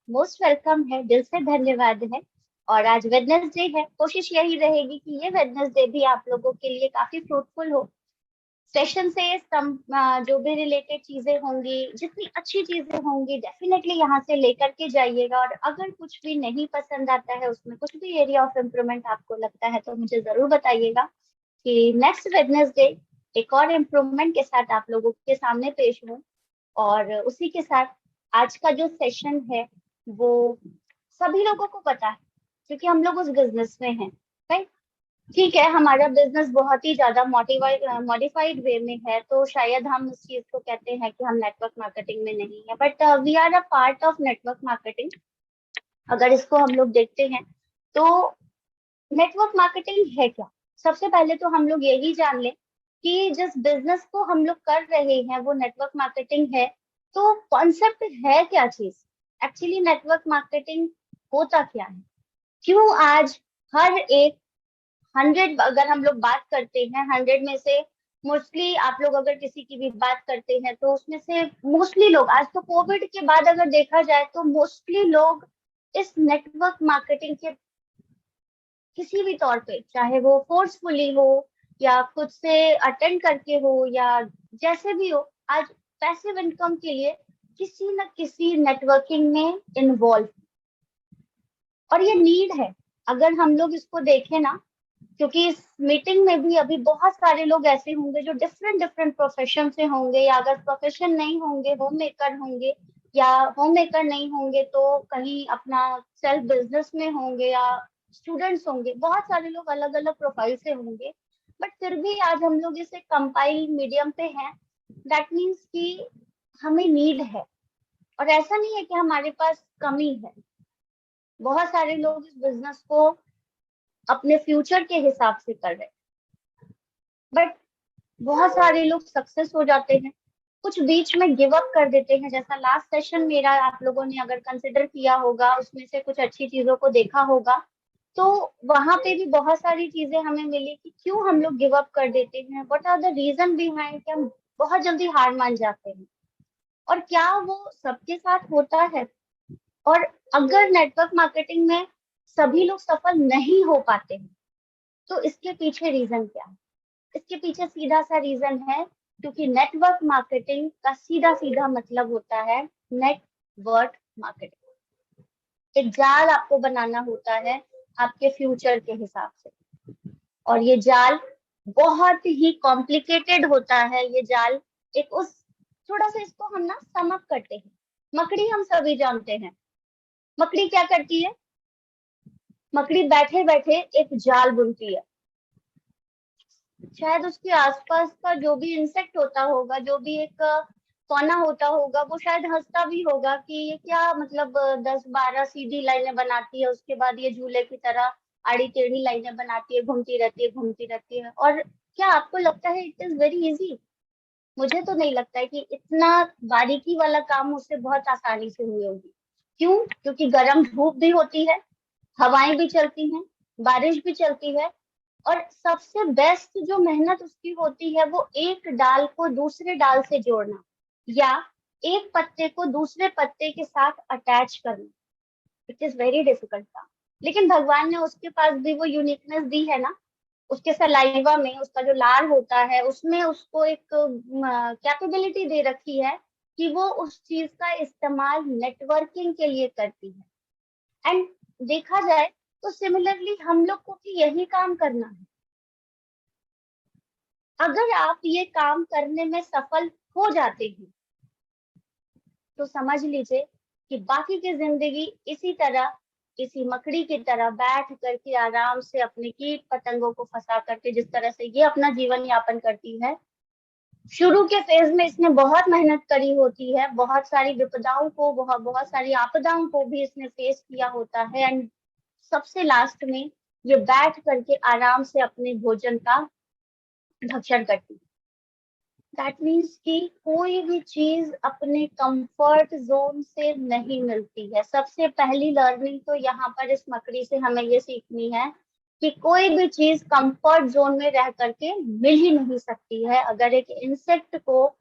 Most welcome है, दिल से धन्यवाद है। और आज वेडनेसडे है, कोशिश यही रहेगी कि ये वेडनेसडे भी आप लोगों के लिए काफी फ्रूटफुल हो। सेशन से जो भी रिलेटेड चीजें होंगी, जितनी अच्छी चीजें होंगी, डेफिनेटली यहाँ से लेकर के जाइएगा। और अगर कुछ भी नहीं पसंद आता है, उसमें कुछ भी एरिया ऑफ इम्प्रूवमेंट आपको लगता है, तो मुझे जरूर बताइएगा कि नेक्स्ट वेडनेसडे एक और इम्प्रूवमेंट के साथ आप लोगों के सामने पेश हूँ। और उसी के साथ आज का जो सेशन है वो सभी लोगों को पता है, क्योंकि हम लोग उस बिजनेस में हैं, राइट। ठीक है, हमारा बिजनेस बहुत ही ज्यादा मॉडिफाइड वे में है, तो शायद हम उस चीज को कहते हैं कि हम नेटवर्क मार्केटिंग में नहीं है, but we are a part of network marketing. अगर इसको हम लोग देखते हैं तो नेटवर्क मार्केटिंग है क्या। सबसे पहले तो हम लोग यही जान लें कि जिस बिजनेस को हम लोग कर रहे हैं वो नेटवर्क मार्केटिंग है, तो कॉन्सेप्ट है क्या चीज। एक्चुअली नेटवर्क मार्केटिंग होता क्या है, क्यों आज हर एक 100, अगर हम लोग बात करते हैं 100 में से मोस्टली आप लोग अगर किसी की भी बात करते हैं तो उसमें से मोस्टली लोग, आज तो कोविड के बाद अगर देखा जाए तो मोस्टली लोग इस नेटवर्क मार्केटिंग के किसी भी तौर पे, चाहे वो फोर्सफुली हो या खुद से अटेंड करके हो या जैसे भी हो, आज पैसिव इनकम के लिए किसी न किसी नेटवर्किंग में इन्वॉल्व। और ये नीड है, अगर हम लोग इसको देखें ना, क्योंकि इस मीटिंग में भी अभी बहुत सारे लोग ऐसे होंगे जो डिफरेंट डिफरेंट प्रोफेशन से होंगे, या अगर प्रोफेशन नहीं होंगे, होम मेकर होंगे, या होम मेकर नहीं होंगे तो कहीं अपना सेल्फ बिजनेस में होंगे, या स्टूडेंट्स होंगे, बहुत सारे लोग अलग अलग प्रोफाइल से होंगे। बट फिर भी आज हम लोग इसे कंपाइल मीडियम पे हैं। दैट मीन्स कि हमें नीड है, और ऐसा नहीं है कि हमारे पास कमी है। बहुत सारे लोग इस बिजनेस को अपने फ्यूचर के हिसाब से कर रहे हैं, बट बहुत सारे लोग सक्सेस हो जाते हैं, कुछ बीच में गिव अप कर देते हैं। जैसा लास्ट सेशन मेरा आप लोगों ने अगर कंसिडर किया होगा, उसमें से कुछ अच्छी चीजों को देखा होगा, तो वहां पे भी बहुत सारी चीजें हमें मिली कि क्यों हम लोग गिव अप कर देते हैं, what are the reason behind कि हम बहुत जल्दी हार मान जाते हैं, और क्या वो सबके साथ होता है। और अगर नेटवर्क मार्केटिंग में सभी लोग सफल नहीं हो पाते हैं, तो इसके पीछे रीजन क्या है। इसके पीछे सीधा सा रीजन है, क्योंकि नेटवर्क मार्केटिंग का सीधा सीधा मतलब होता है नेटवर्क मार्केटिंग। एक जाल आपको बनाना होता है आपके फ्यूचर के हिसाब से, और ये जाल बहुत ही कॉम्प्लिकेटेड होता है। ये जाल एक उस, थोड़ा सा इसको हम ना सम अप करते हैं। मकड़ी हम सभी जानते हैं, मकड़ी क्या करती है। मकड़ी बैठे बैठे एक जाल बुनती है। शायद उसके आसपास का जो भी इंसेक्ट होता होगा, जो भी एक पौना होता होगा, वो शायद हंसता भी होगा कि ये क्या मतलब 10-12 सीधी लाइनें बनाती है, उसके बाद ये झूले की तरह आड़ी टेढ़ी लाइनें बनाती है, घूमती रहती है, घूमती रहती है। और क्या आपको लगता है इट इज वेरी इजी। मुझे तो नहीं लगता है कि इतना बारीकी वाला काम उससे बहुत आसानी से हुई होगी। क्यों? क्योंकि गर्म धूप भी होती है, हवाएं भी चलती हैं, बारिश भी चलती है, और सबसे बेस्ट जो मेहनत उसकी होती है वो एक डाल को दूसरे डाल से जोड़ना, या एक पत्ते को दूसरे पत्ते के साथ अटैच करना। इट इज वेरी डिफिकल्ट काम, लेकिन भगवान ने उसके पास भी वो यूनिकनेस दी है ना। उसके सलाइवा में, उसका जो लार होता है उसमें उसको एक कैपेबिलिटी दे रखी है कि वो उस चीज का इस्तेमाल नेटवर्किंग के लिए करती है। एंड देखा जाए तो सिमिलरली हम लोग को भी यही काम करना है। अगर आप ये काम करने में सफल हो जाते हैं तो समझ लीजिए कि बाकी की जिंदगी इसी तरह, किसी मकड़ी की तरह बैठ करके आराम से अपने कीट पतंगों को फंसा करके, जिस तरह से ये अपना जीवन यापन करती है। शुरू के फेज में इसने बहुत मेहनत करी होती है, बहुत सारी विपदाओं को, बहुत बहुत सारी आपदाओं को भी इसने फेस किया होता है, एंड सबसे लास्ट में ये बैठ करके आराम से अपने भोजन का भक्षण करती है। दैट मीन्स कि कोई भी चीज अपने कंफर्ट जोन से नहीं मिलती है। सबसे पहली लर्निंग तो यहाँ पर इस मकड़ी से हमें ये सीखनी है कि कोई भी चीज कंफर्ट जोन में रह करके मिल ही नहीं सकती है। अगर एक इंसेक्ट को,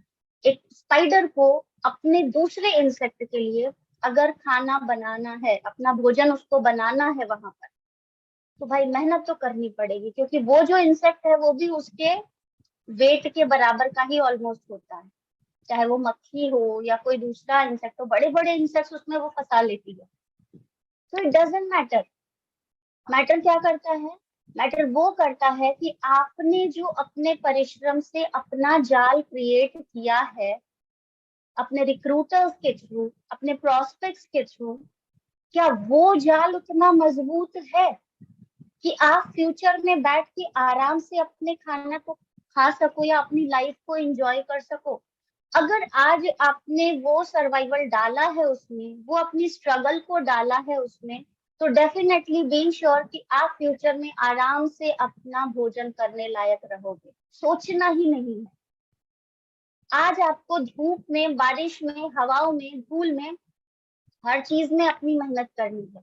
एक स्पाइडर को अपने दूसरे इंसेक्ट के लिए अगर खाना बनाना है, अपना भोजन उसको बनाना है वहां पर, तो भाई मेहनत तो करनी पड़ेगी, क्योंकि वो जो इंसेक्ट है वो भी उसके वेट के बराबर का ही ऑलमोस्ट होता है। चाहे वो मक्खी हो या कोई दूसरा इंसेक्ट हो, बड़े बड़े इंसेक्ट्स उसमें वो फंसा लेती है। तो इट डजेंट मैटर। मैटर क्या करता है? मैटर वो करता है कि आपने जो अपने परिश्रम से अपना जाल क्रिएट किया है, अपने रिक्रूटर्स के थ्रू, अपने प्रोस्पेक्ट्स के थ्रू, क्या वो जाल उतना मजबूत है कि आप फ्यूचर में बैठ के आराम से अपने खाना को खा सको या अपनी लाइफ को एंजॉय कर सको? अगर आज आपने वो सर्वाइवल डाला है उसमें, वो अपनी स्ट्रगल को डाला है उसमें, तो डेफिनेटली बीइंग श्योर कि आप फ्यूचर में आराम से अपना भोजन करने लायक रहोगे। सोचना ही नहीं है। आज आपको धूप में, बारिश में, हवाओं में, धूल में, हर चीज में अपनी मेहनत करनी है।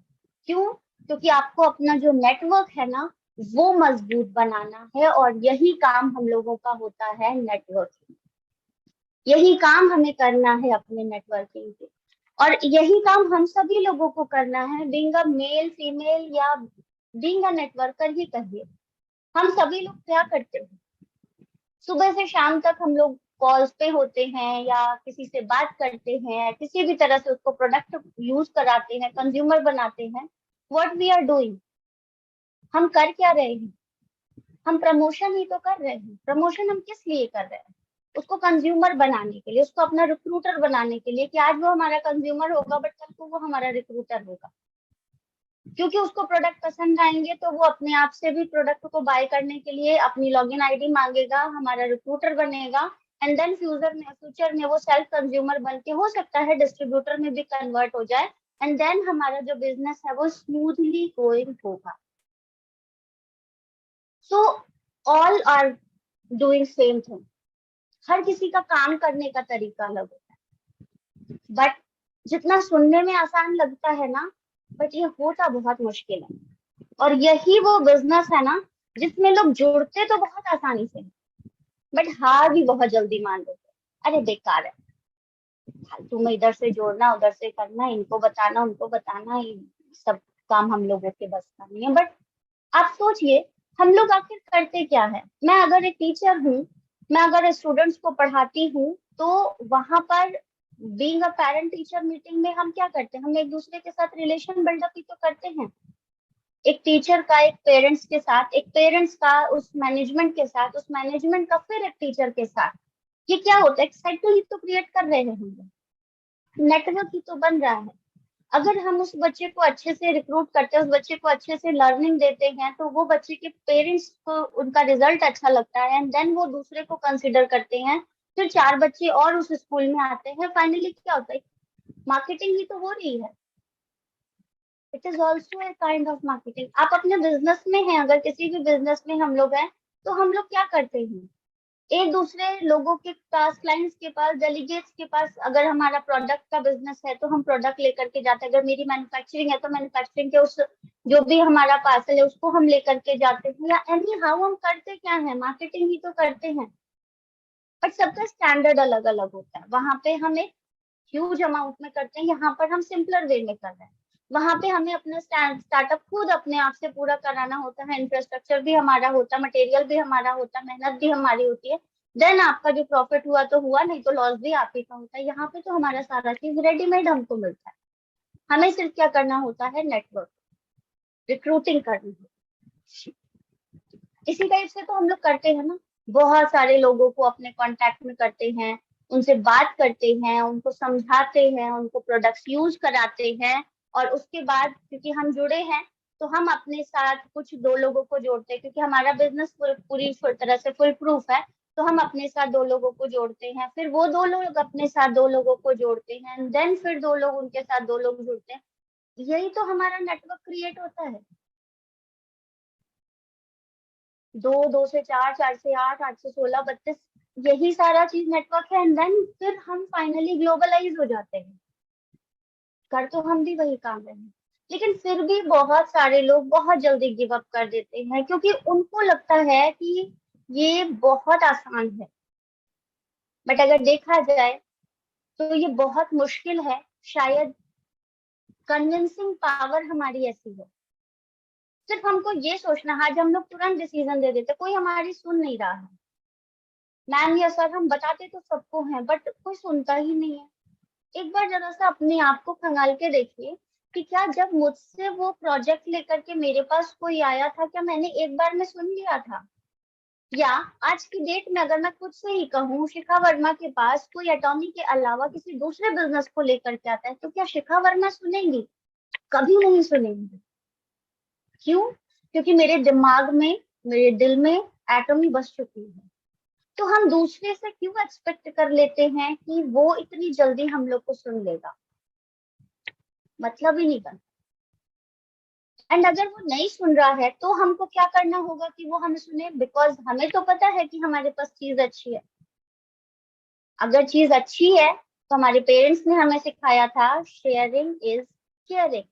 क्यों? क्योंकि आपको अपना जो नेटवर्क है ना, वो मजबूत बनाना है, और यही काम हम लोगों का होता है, नेटवर्किंग। यही काम हमें करना है अपने नेटवर्किंग के, और यही काम हम सभी लोगों को करना है, बीइंग अ मेल, फीमेल, या बीइंग अ नेटवर्कर ही कहिए। हम सभी लोग क्या करते हैं? सुबह से शाम तक हम लोग कॉल्स पे होते हैं, या किसी से बात करते हैं, किसी भी तरह से उसको प्रोडक्ट यूज कराते हैं, कंज्यूमर बनाते हैं। व्हाट वी आर डूइंग, हम कर क्या रहे हैं? हम प्रमोशन ही तो कर रहे हैं। प्रमोशन हम किस लिए कर रहे हैं? उसको कंज्यूमर बनाने के लिए, उसको अपना रिक्रूटर बनाने के लिए, कि आज वो हमारा कंज्यूमर होगा बट कल को वो हमारा रिक्रूटर होगा। क्योंकि उसको प्रोडक्ट पसंद आएंगे तो वो अपने आप से भी प्रोडक्ट को बाय करने के लिए अपनी लॉगिन आईडी मांगेगा, हमारा रिक्रूटर बनेगा, एंड देन फ्यूचर में वो सेल्फ कंज्यूमर बन के, हो सकता है डिस्ट्रीब्यूटर में भी कन्वर्ट हो जाए, एंड देन हमारा जो बिजनेस है वो स्मूथली गोइंग होगा। So all are doing same thing. हर किसी का काम करने का तरीका अलग होता है, बट जितना सुनने में आसान लगता है ना, बट ये होता बहुत मुश्किल है। और यही वो बिजनेस है ना जिसमें लोग जुड़ते तो बहुत आसानी से, बट हार भी बहुत जल्दी मान लेते हैं। अरे बेकार है, फालतू में इधर से जोड़ना, उधर से करना, इनको बताना, उनको बताना, ये सब काम हम लोगों के बस का नहीं है। बट आप सोचिए, हम लोग आखिर करते क्या है? मैं अगर एक टीचर हूँ, मैं अगर स्टूडेंट्स को पढ़ाती हूँ, तो वहां पर being a parent teacher meeting में हम क्या करते हैं? हम एक दूसरे के साथ रिलेशन बिल्डअप ही तो करते हैं। एक टीचर का एक पेरेंट्स के साथ, एक पेरेंट्स का उस मैनेजमेंट के साथ, उस मैनेजमेंट का फिर एक टीचर के साथ। ये क्या होता है? एक साइकिल ही तो क्रिएट कर रहे हैं हम लोग, नेटवर्क ही तो बन रहा है। अगर हम उस बच्चे को अच्छे से रिक्रूट करते हैं, उस बच्चे को अच्छे से लर्निंग देते हैं, तो वो बच्चे के पेरेंट्स को उनका रिजल्ट अच्छा लगता है, एंड देन वो दूसरे को कंसिडर करते हैं, फिर 4 बच्चे और उस स्कूल में आते हैं। फाइनली क्या होता है? मार्केटिंग ही तो हो रही है। It is also a kind of marketing. आप अपने बिजनेस में हैं, अगर किसी भी बिजनेस में हम लोग हैं, तो हम लोग क्या करते हैं? एक दूसरे लोगों के पास, क्लाइंट्स के पास, डेलीगेट्स के पास, अगर हमारा प्रोडक्ट का बिजनेस है तो हम प्रोडक्ट लेकर के जाते हैं। अगर मेरी मैन्युफैक्चरिंग है तो मैन्युफैक्चरिंग के उस जो भी हमारा पार्सल है उसको हम लेकर के जाते हैं, या एनी हाउ हम करते क्या है? मार्केटिंग ही तो करते हैं। बट सबका स्टैंडर्ड अलग अलग होता है। वहां पे हम एक ह्यूज अमाउंट में करते हैं, यहाँ पर हम सिंपलर वे में कर रहे हैं। वहां पे हमें अपना स्टार्टअप खुद अपने आप से पूरा कराना होता है, इंफ्रास्ट्रक्चर भी हमारा होता है, मटेरियल भी हमारा होता है, मेहनत भी हमारी होती है। देन आपका जो प्रॉफिट हुआ तो हुआ, नहीं तो लॉस भी आप ही का होता है। यहाँ पे तो हमारा सारा चीज रेडीमेड हमको मिलता है। हमें सिर्फ क्या करना होता है? नेटवर्क, रिक्रूटिंग करनी है। इसी टाइप से तो हम लोग करते हैं ना, बहुत सारे लोगों को अपने कांटेक्ट में करते हैं, उनसे बात करते हैं, उनको समझाते हैं, उनको प्रोडक्ट्स यूज कराते हैं, और उसके बाद क्योंकि हम जुड़े हैं, तो हम अपने साथ कुछ 2 लोगों को जोड़ते हैं, क्योंकि हमारा बिजनेस पूरी तरह से फुल प्रूफ है। तो हम अपने साथ 2 लोगों को जोड़ते हैं, फिर वो 2 लोग अपने साथ 2 लोगों को जोड़ते हैं, देन फिर 2 लोग उनके साथ 2 लोग जुड़ते हैं। यही तो हमारा नेटवर्क क्रिएट होता है। 2, 2 से 4, 4 से 8, 8 से 16, 32, यही सारा चीज नेटवर्क है, एंड देन फिर हम फाइनली ग्लोबलाइज हो जाते हैं। कर तो हम भी वही काम रहे हैं, लेकिन फिर भी बहुत सारे लोग बहुत जल्दी गिव अप कर देते हैं, क्योंकि उनको लगता है कि ये बहुत आसान है। बट अगर देखा जाए तो ये बहुत मुश्किल है, शायद कन्विंसिंग पावर हमारी ऐसी हो। सिर्फ हमको ये सोचना, आज हम लोग तुरंत डिसीजन दे देते, कोई हमारी सुन नहीं रहा है। मैम या सर हम बताते तो सबको हैं, बट कोई सुनता ही नहीं है। एक बार जरा सा अपने आप को खंगाल के देखिए कि क्या जब मुझसे वो प्रोजेक्ट लेकर के मेरे पास कोई आया था, क्या मैंने एक बार में सुन लिया था? या आज की डेट में अगर मैं खुद से ही कहूँ शिखा वर्मा के पास कोई एटॉर्नी के अलावा किसी दूसरे बिजनेस को लेकर के आता है, तो क्या शिखा वर्मा सुनेंगी? कभी नहीं सुनेंगी। क्यों? क्योंकि मेरे दिमाग में, मेरे दिल में एटॉर्नी बस चुकी है। तो हम दूसरे से क्यों एक्सपेक्ट कर लेते हैं कि वो इतनी जल्दी हम लोग को सुन लेगा? मतलब ही नहीं बनता। एंड अगर वो नहीं सुन रहा है तो हमको क्या करना होगा कि वो हमें सुने? बिकॉज हमें तो पता है कि हमारे पास चीज अच्छी है। अगर चीज अच्छी है तो हमारे पेरेंट्स ने हमें सिखाया था शेयरिंग इज केयरिंग।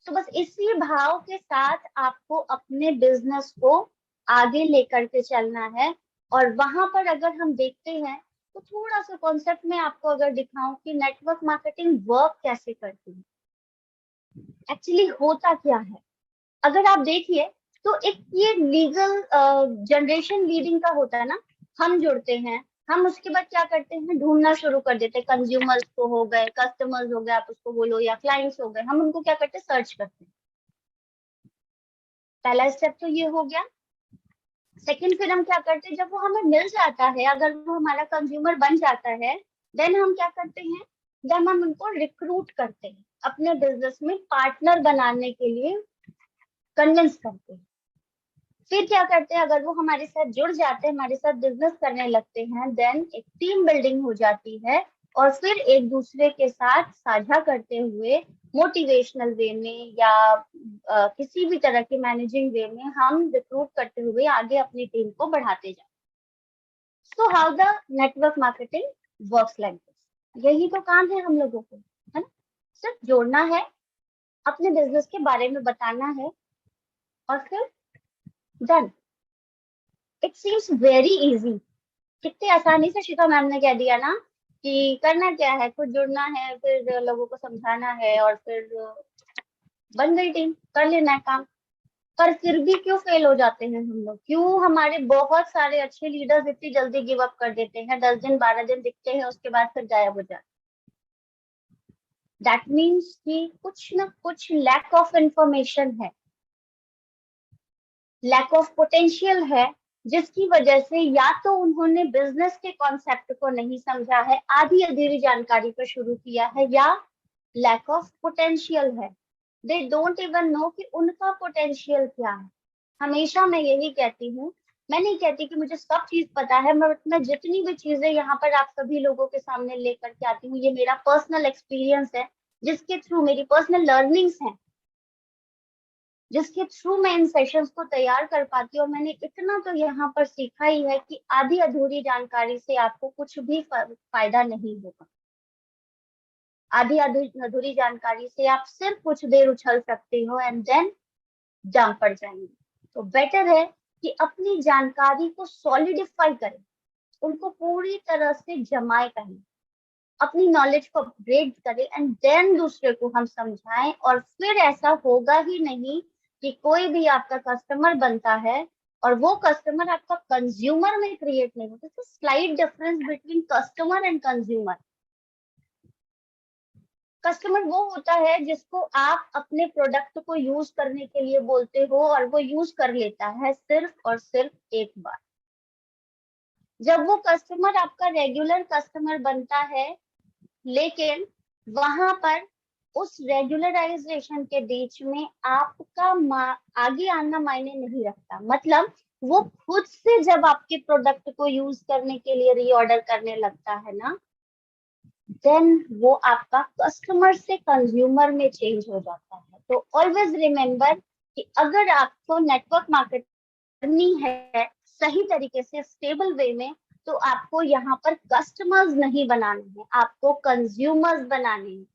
तो बस इसी भाव के साथ आपको अपने बिजनेस को आगे लेकर के चलना है। और वहां पर अगर हम देखते हैं तो थोड़ा सा कॉन्सेप्ट में आपको अगर दिखाऊं कि नेटवर्क मार्केटिंग वर्क कैसे करती है, एक्चुअली होता क्या है। अगर आप देखिए तो एक ये लीगल जनरेशन लीडिंग का होता है ना। हम जुड़ते हैं, हम उसके बाद क्या करते हैं, ढूंढना शुरू कर देते हैं। कंज्यूमर्स को हो गए, कस्टमर्स हो गए, आप उसको बोलो, या क्लाइंट्स हो गए, हम उनको क्या करते हैं, सर्च करते हैं। पहला स्टेप तो ये हो गया। सेकंड, फिर हम क्या करते हैं, जब वो हमें मिल जाता है, अगर वो हमारा कंज्यूमर बन जाता है, देन हम क्या करते हैं, देन हम उनको रिक्रूट करते हैं, अपने बिजनेस में पार्टनर बनाने के लिए कन्विंस करते हैं। फिर क्या करते हैं, अगर वो हमारे साथ जुड़ जाते हैं, हमारे साथ बिजनेस करने लगते हैं, देन एक टीम बिल्डिंग हो जाती है। और फिर एक दूसरे के साथ साझा करते हुए मोटिवेशनल वे में या किसी भी तरह के मैनेजिंग वे में हम रिक्रूट करते हुए आगे अपनी टीम को बढ़ाते जाते। So how the network marketing works like this. यही तो काम है हम लोगों को, है ना? सिर्फ जोड़ना है, अपने बिजनेस के बारे में बताना है, और फिर done. It seems very easy. कितनी आसानी से शिखा मैम ने कह दिया ना कि करना क्या है, खुद जुड़ना है, फिर लोगों को समझाना है, और फिर बन गई टीम, कर लेना है काम। पर फिर भी क्यों फेल हो जाते हैं हम लोग? क्यों हमारे बहुत सारे अच्छे लीडर्स इतनी जल्दी गिव अप कर देते हैं? 10 दिन 12 दिन दिखते हैं, उसके बाद फिर गायब हो जाते। दैट मीन्स कि कुछ ना कुछ लैक ऑफ इंफॉर्मेशन है, लैक ऑफ पोटेंशियल है, जिसकी वजह से या तो उन्होंने बिजनेस के कॉन्सेप्ट को नहीं समझा है, आधी अधूरी जानकारी पर शुरू किया है, या लैक ऑफ पोटेंशियल है। दे डोंट इवन नो कि उनका पोटेंशियल क्या है। हमेशा मैं यही कहती हूँ, मैं नहीं कहती कि मुझे सब चीज पता है, मैं जितनी भी चीजें यहाँ पर आप सभी लोगों के सामने लेकर के आती हूँ, ये मेरा पर्सनल एक्सपीरियंस है, जिसके थ्रू मेरी पर्सनल लर्निंग्स हैं, जिसके थ्रू मैं इन सेशंस को तैयार कर पाती हूँ। और मैंने इतना तो यहाँ पर सीखा ही है कि आधी अधूरी जानकारी से आपको कुछ भी फायदा नहीं होगा। आधी अधूरी जानकारी से आप सिर्फ कुछ देर उछल सकते हो एंड देन जाम पड़ जाएंगे। तो बेटर है कि अपनी जानकारी को सॉलिडिफाई करें, उनको पूरी तरह से जमाए करें, अपनी नॉलेज को अपग्रेड करें, एंड देन दूसरे को हम समझाएं। और फिर ऐसा होगा ही नहीं कि कोई भी आपका कस्टमर बनता है और वो कस्टमर आपका कंज्यूमर में क्रिएट नहीं होता। तो slight difference between customer and consumer. Customer वो होता है जिसको आप अपने प्रोडक्ट को यूज करने के लिए बोलते हो, और वो यूज कर लेता है सिर्फ और सिर्फ एक बार। जब वो कस्टमर आपका रेगुलर कस्टमर बनता है, लेकिन वहां पर उस रेगुलराइजेशन के बीच में आपका आगे आना मायने नहीं रखता। मतलब वो खुद से जब आपके प्रोडक्ट को यूज करने के लिए रीऑर्डर करने लगता है ना, देन वो आपका कस्टमर से कंज्यूमर में चेंज हो जाता है। तो ऑलवेज रिमेम्बर कि अगर आपको नेटवर्क मार्केटिंग करनी है सही तरीके से, स्टेबल वे में, तो आपको यहाँ पर कस्टमर्स नहीं बनाने हैं, आपको कंज्यूमर्स बनाने हैं।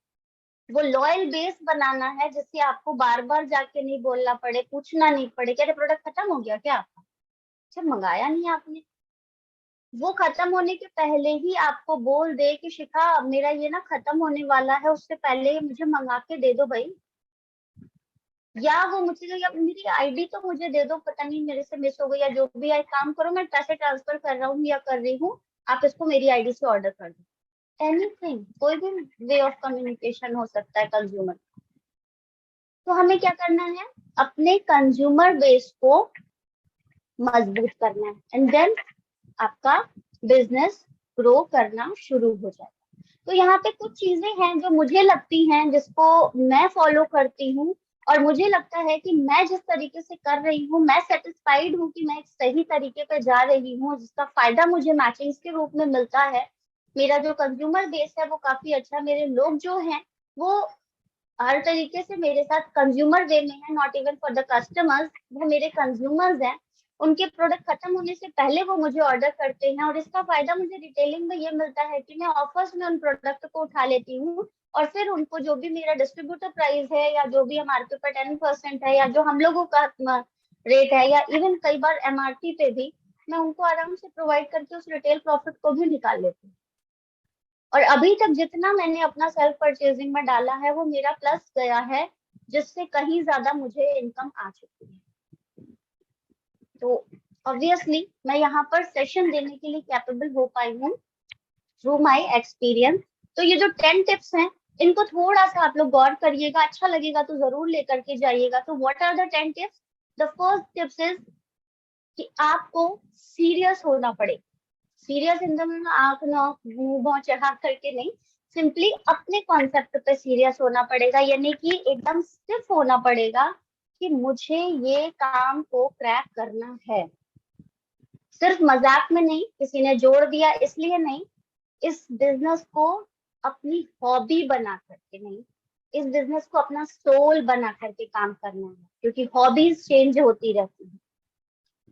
वो लॉयल बेस बनाना है, जिससे आपको बार बार जाके नहीं बोलना पड़े, पूछना नहीं पड़े कि अरे प्रोडक्ट खत्म हो गया क्या आपका, अच्छा मंगाया नहीं आपने। वो खत्म होने के पहले ही आपको बोल दे कि शिखा मेरा ये ना खत्म होने वाला है, उससे पहले ये मुझे मंगा के दे दो भाई, या वो मुझसे या मेरी आईडी तो मुझे दे दो, पता नहीं मेरे से मिस हो गई या जो भी है, काम करो मैं पैसे ट्रांसफर कर रहा हूँ या कर रही हूँ, आप इसको मेरी आईडी से ऑर्डर कर दो। एनीथिंग, कोई भी वे ऑफ कम्युनिकेशन हो सकता है कंज्यूमर। तो हमें क्या करना है, अपने कंज्यूमर बेस को मजबूत करना है, एंड देन आपका बिजनेस ग्रो करना शुरू हो जाएगा। तो यहाँ पे कुछ चीजें हैं जो मुझे लगती हैं, जिसको मैं फॉलो करती हूँ, और मुझे लगता है कि मैं जिस तरीके से कर रही हूँ, मैं सेटिस्फाइड हूँ कि मैं एक सही तरीके पे जा रही हूँ, जिसका फायदा मुझे मैचिंग्स के रूप में मिलता है। मेरा जो कंज्यूमर बेस है वो काफी अच्छा, मेरे लोग जो हैं वो हर तरीके से मेरे साथ कंज्यूमर वे में है, not even for the customers, वो मेरे कंज्यूमर्स हैं। उनके प्रोडक्ट खत्म होने से पहले वो मुझे ऑर्डर करते हैं, और इसका फायदा मुझे रिटेलिंग में ये मिलता है कि मैं ऑफर्स में उन प्रोडक्ट को उठा लेती हूँ, और फिर उनको जो भी मेरा डिस्ट्रीब्यूटर प्राइस है, या जो भी एमआरपी पर 10% है, या जो हम लोगों का रेट है, या इवन कई बार एमआरपी पे भी मैं उनको आराम से प्रोवाइड करके उस रिटेल प्रॉफिट को भी निकाल लेती हूँ। और अभी तक जितना मैंने अपना सेल्फ परचेजिंग में डाला है वो मेरा प्लस गया है, जिससे कहीं ज्यादा मुझे इनकम आ चुकी है। तो ऑब्वियसली मैं यहाँ पर सेशन देने के लिए कैपेबल हो पाई हूँ थ्रू माय एक्सपीरियंस। तो ये जो 10 टिप्स हैं, इनको थोड़ा सा आप लोग गौर करिएगा, अच्छा लगेगा तो जरूर लेकर के जाइएगा। तो what are the 10 tips? The first tips is कि आपको सीरियस होना पड़ेगा। सीरियस इन द आंख नाक मुंह भौं चढ़ा करके नहीं, सिंपली अपने कॉन्सेप्ट पे सीरियस होना पड़ेगा, यानी कि एकदम स्टिफ होना पड़ेगा कि मुझे ये काम को क्रैक करना है। सिर्फ मजाक में नहीं, किसी ने जोड़ दिया इसलिए नहीं, इस बिजनेस को अपनी हॉबी बना करके नहीं, इस बिजनेस को अपना सोल बना करके काम करना है, क्योंकि हॉबीज चेंज होती रहती है,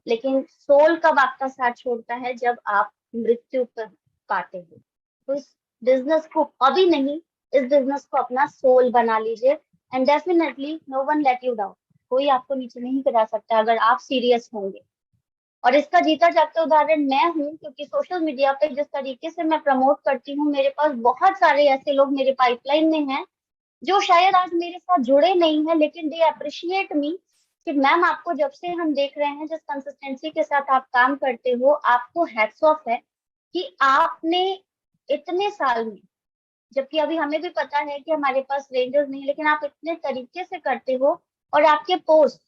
लेकिन सोल कब आपका साथ छोड़ता है? जब आप मृत्यु पर पाते हो। तो इस बिजनेस को हॉबी नहीं, इस बिजनेस को अपना सोल बना लीजिए, and definitely no one let you down. कोई आपको नीचे नहीं करा सकता अगर आप सीरियस होंगे। और इसका जीता जागता उदाहरण मैं हूँ, क्योंकि सोशल मीडिया पे जिस तरीके से मैं प्रमोट करती हूँ, मेरे पास बहुत सारे ऐसे लोग मेरे पाइपलाइन में हैं जो शायद आज मेरे साथ जुड़े नहीं है, लेकिन दे अप्रिशिएट मी कि मैम आपको जब से हम देख रहे हैं, जिस कंसिस्टेंसी के साथ आप काम करते हो, आपको हैट्स ऑफ है कि आपने इतने साल में, जबकि अभी हमें भी पता है कि हमारे पास रेंजर्स नहीं, लेकिन आप इतने तरीके से करते हो। और आपके पोस्ट,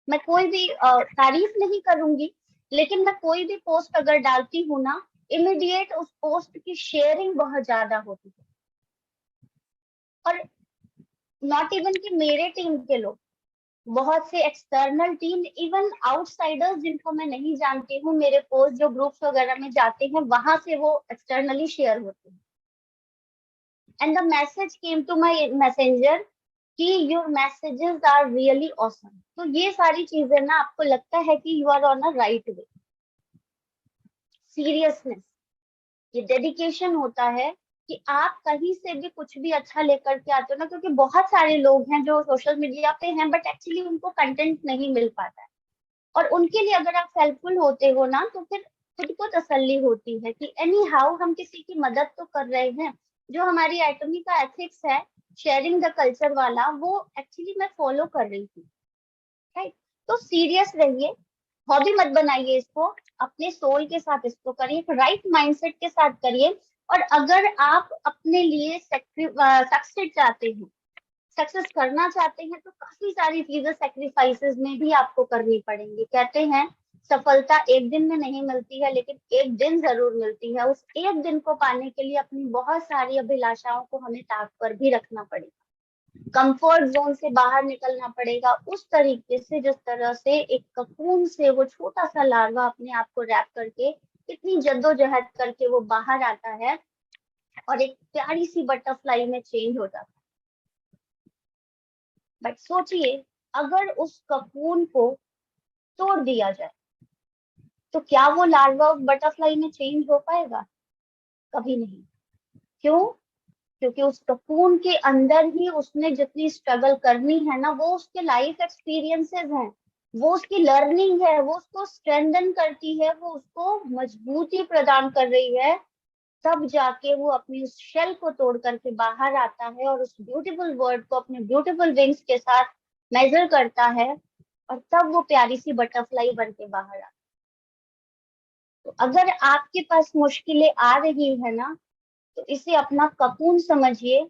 मैं कोई भी तारीफ नहीं करूंगी, लेकिन मैं कोई भी पोस्ट अगर डालती हूँ ना, इमीडिएट उस पोस्ट की शेयरिंग बहुत ज्यादा होती है। और नॉट इवन कि मेरे टीम के लोग, बहुत से एक्सटर्नल टीम, इवन आउटसाइडर्स जिनको मैं नहीं जानती हूँ, मेरे पोस्ट जो ग्रुप्स वगैरह में जाते हैं वहां से वो एक्सटर्नली शेयर होते हैं, and the message came to my messenger कि your messages are really awesome. तो ये सारी चीजें ना, आपको लगता है कि you are on a right way. Seriousness, ये डेडिकेशन होता है कि आप कहीं से भी कुछ भी अच्छा लेकर के आते हो ना, क्योंकि बहुत सारे लोग हैं जो सोशल मीडिया पे हैं बट एक्चुअली उनको कंटेंट नहीं मिल पाता है, और उनके लिए अगर आप हेल्पफुल होते हो ना, तो फिर खुद को तसल्ली होती है कि एनी हाउ हम किसी की मदद तो कर रहे हैं। जो हमारी एटमी का एथिक्स है, शेयरिंग द कल्चर वाला, वो एक्चुअली मैं फॉलो कर रही थी, राइट? तो सीरियस रहिए, हॉबी मत बनाइए इसको, अपने सोल के साथ इसको करिए, राइट माइंडसेट के साथ करिए। और अगर आप अपने लिए सक्सेस चाहते हो, सक्सेस करना चाहते हैं, तो काफी सारी चीजें सेक्रीफाइसेस में भी आपको करनी पड़ेंगी। कहते हैं सफलता एक दिन में नहीं मिलती है, लेकिन एक दिन जरूर मिलती है। उस एक दिन को पाने के लिए अपनी बहुत सारी अभिलाषाओं को हमें ताक पर भी रखना पड़ेगा, कंफर्ट जोन से बाहर निकलना पड़ेगा, उस तरीके से जिस तरह से एक ककून से वो छोटा सा लार्वा अपने आप को रैप करके इतनी जद्दोजहद करके वो बाहर आता है और एक प्यारी सी बटरफ्लाई में चेंज हो जाता है। बट सोचिए, अगर उस ककून को तोड़ दिया जाए, तो क्या वो लार्वा उस बटरफ्लाई में चेंज हो पाएगा? कभी नहीं। क्यों? क्योंकि उस ककून के अंदर ही उसने जितनी स्ट्रगल करनी है ना, वो उसके लाइफ एक्सपीरियंसेस हैं। वो उसकी लर्निंग है, वो उसको स्ट्रेंथन करती है, वो उसको मजबूती प्रदान कर रही है, तब जाके वो अपनी उस शेल को तोड़ करके बाहर आता है और उस ब्यूटीफुल वर्ड को अपने ब्यूटीफुल विंग्स के साथ मेजर करता है, और तब वो प्यारी सी बटरफ्लाई बन के बाहर आता है। तो अगर आपके पास मुश्किलें आ रही है ना, तो इसे अपना ककून समझिए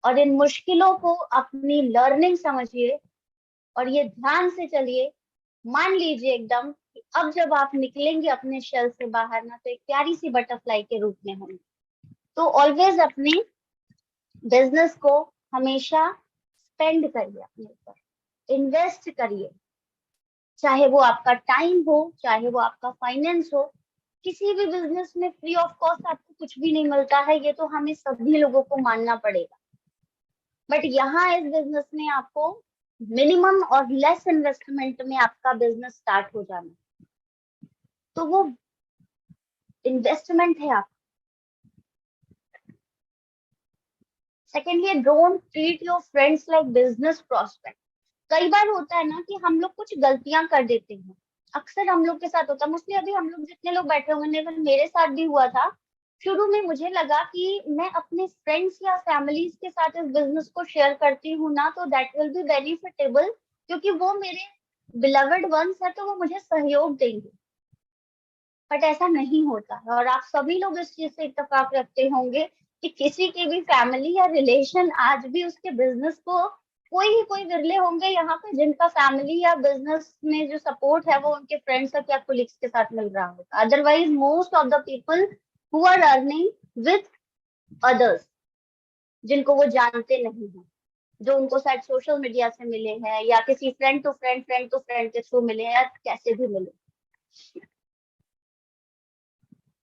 और इन मुश्किलों को अपनी लर्निंग समझिए, और ये ध्यान से चलिए, मान लीजिए एकदम कि अब जब आप निकलेंगे अपने शेल से बाहर ना, तो एक प्यारी सी बटरफ्लाई के रूप में होंगे। तो ऑलवेज अपने बिजनेस को हमेशा स्पेंड करिए, अपने ऊपर इन्वेस्ट करिए, चाहे वो आपका टाइम हो, चाहे वो आपका फाइनेंस हो। किसी भी बिजनेस में फ्री ऑफ कॉस्ट आपको कुछ भी नहीं मिलता है, ये तो हमें सभी लोगों को मानना पड़ेगा। बट यहाँ इस बिजनेस में आपको मिनिमम और लेस इन्वेस्टमेंट में आपका बिजनेस स्टार्ट हो जाना, तो वो इन्वेस्टमेंट है आप। Secondly, don't treat your friends like business prospect. कई बार होता है ना कि हम लोग कुछ गलतियां कर देते हैं, अक्सर हम लोग के साथ होता है, मोस्टली अभी हम लोग जितने लोग बैठे होंगे, मेरे साथ भी हुआ था। शुरू में मुझे लगा कि मैं अपने फ्रेंड्स या फैमिलीज के साथ इस बिजनेस को शेयर करती हूँ ना, तो दैट विल बी बेनिफिटेबल, क्योंकि वो मेरे बिलवेड वंस है, तो वो मुझे सहयोग देंगे। बट ऐसा नहीं होता है, और आप सभी लोग इस चीज से इत्तेफाक रखते होंगे कि किसी की भी फैमिली या रिलेशन आज भी उसके बिजनेस को, कोई विरले होंगे यहाँ पे जिनका फैमिली या बिजनेस में जो सपोर्ट है वो उनके फ्रेंड्स या कोलिग्स के साथ मिल रहा होगा। Otherwise most of the people who are earning with others, जिनको वो जानते नहीं है, जो उनको शायद सोशल मीडिया से मिले हैं या किसी फ्रेंड टू फ्रेंड के थ्रू मिले हैं, या कैसे भी मिले।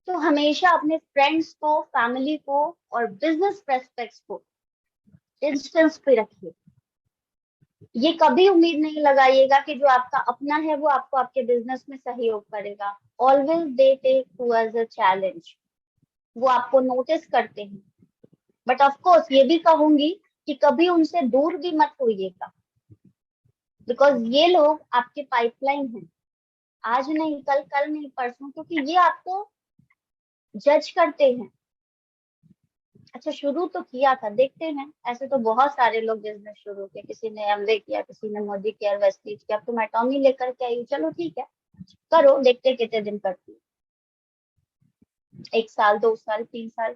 तो हमेशा अपने फ्रेंड्स को, फैमिली को और बिजनेस प्रोस्पेक्ट्स को इंस्टेंस पे रखिए। ये कभी उम्मीद नहीं लगाइएगा कि जो आपका अपना है वो आपको आपके बिजनेस में सहयोग करेगा। Always they take to as a challenge, वो आपको नोटिस करते हैं। बट ऑफ कोर्स ये भी कहूंगी कि कभी उनसे दूर भी मत होइएगा, बिकॉज ये लोग आपके पाइपलाइन हैं, आज नहीं कल, कल नहीं परसों, क्योंकि ये आपको जज करते हैं। अच्छा, शुरू तो किया था, देखते हैं, ऐसे तो बहुत सारे लोग बिजनेस शुरू किए, किसी ने एमवे किया, किसी ने मोदी केयर वेस्टीज किया, अब तो मैं टॉमी लेकर के आई, चलो ठीक है, करो, देखते कितने दिन करती है। 1 साल, 2 साल, 3 साल,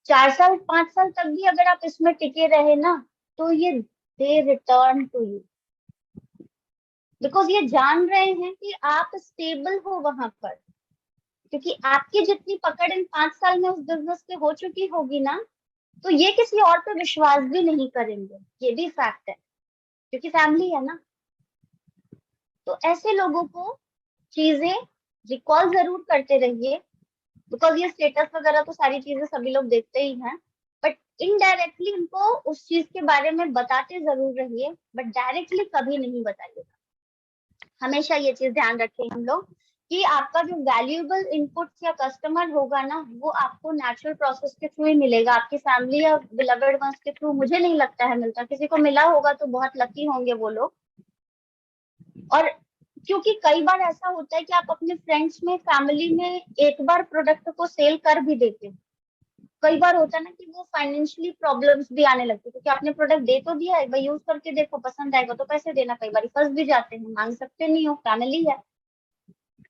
4 साल, 5 साल तक भी अगर आप इसमें टिके रहे ना, तो ये दे रिटर्न टू यू, बिकॉज ये जान रहे हैं कि आप स्टेबल हो वहां पर, क्योंकि आपकी जितनी पकड़ इन 5 साल में उस बिजनेस पे हो चुकी होगी ना, तो ये किसी और पे विश्वास भी नहीं करेंगे, ये भी फैक्ट है, क्योंकि फैमिली है ना। तो ऐसे लोगों को चीजें रिकॉल जरूर करते रहिए, बिकॉज ये स्टेटस वगैरह तो सारी चीजें सभी लोग देखते ही हैं, बट इनडायरेक्टली उनको उस चीज के बारे में बताते जरूर रहिए, बट डायरेक्टली कभी नहीं बताइएगा। हमेशा ये चीज ध्यान रखें हम लोग कि आपका जो वैल्यूएबल इनपुट या कस्टमर होगा ना, वो आपको नेचुरल प्रोसेस के थ्रू ही मिलेगा, आपकी फैमिली या बिलवेड वंस के थ्रू मुझे नहीं लगता है मिलता। किसी को मिला होगा तो बहुत लकी होंगे वो लोग। और क्योंकि कई बार ऐसा होता है कि आप अपने फ्रेंड्स में, फैमिली में एक बार प्रोडक्ट को सेल कर भी देते हैं, कई बार होता है ना कि वो फाइनेंशियली प्रॉब्लम्स भी आने लगती है, क्योंकि आपने प्रोडक्ट दे तो दिया है, भाई यूज करके देखो, पसंद आएगा तो पैसे देना, कई बार फंस भी जाते हैं, मांग सकते नहीं हो, फैमिली है।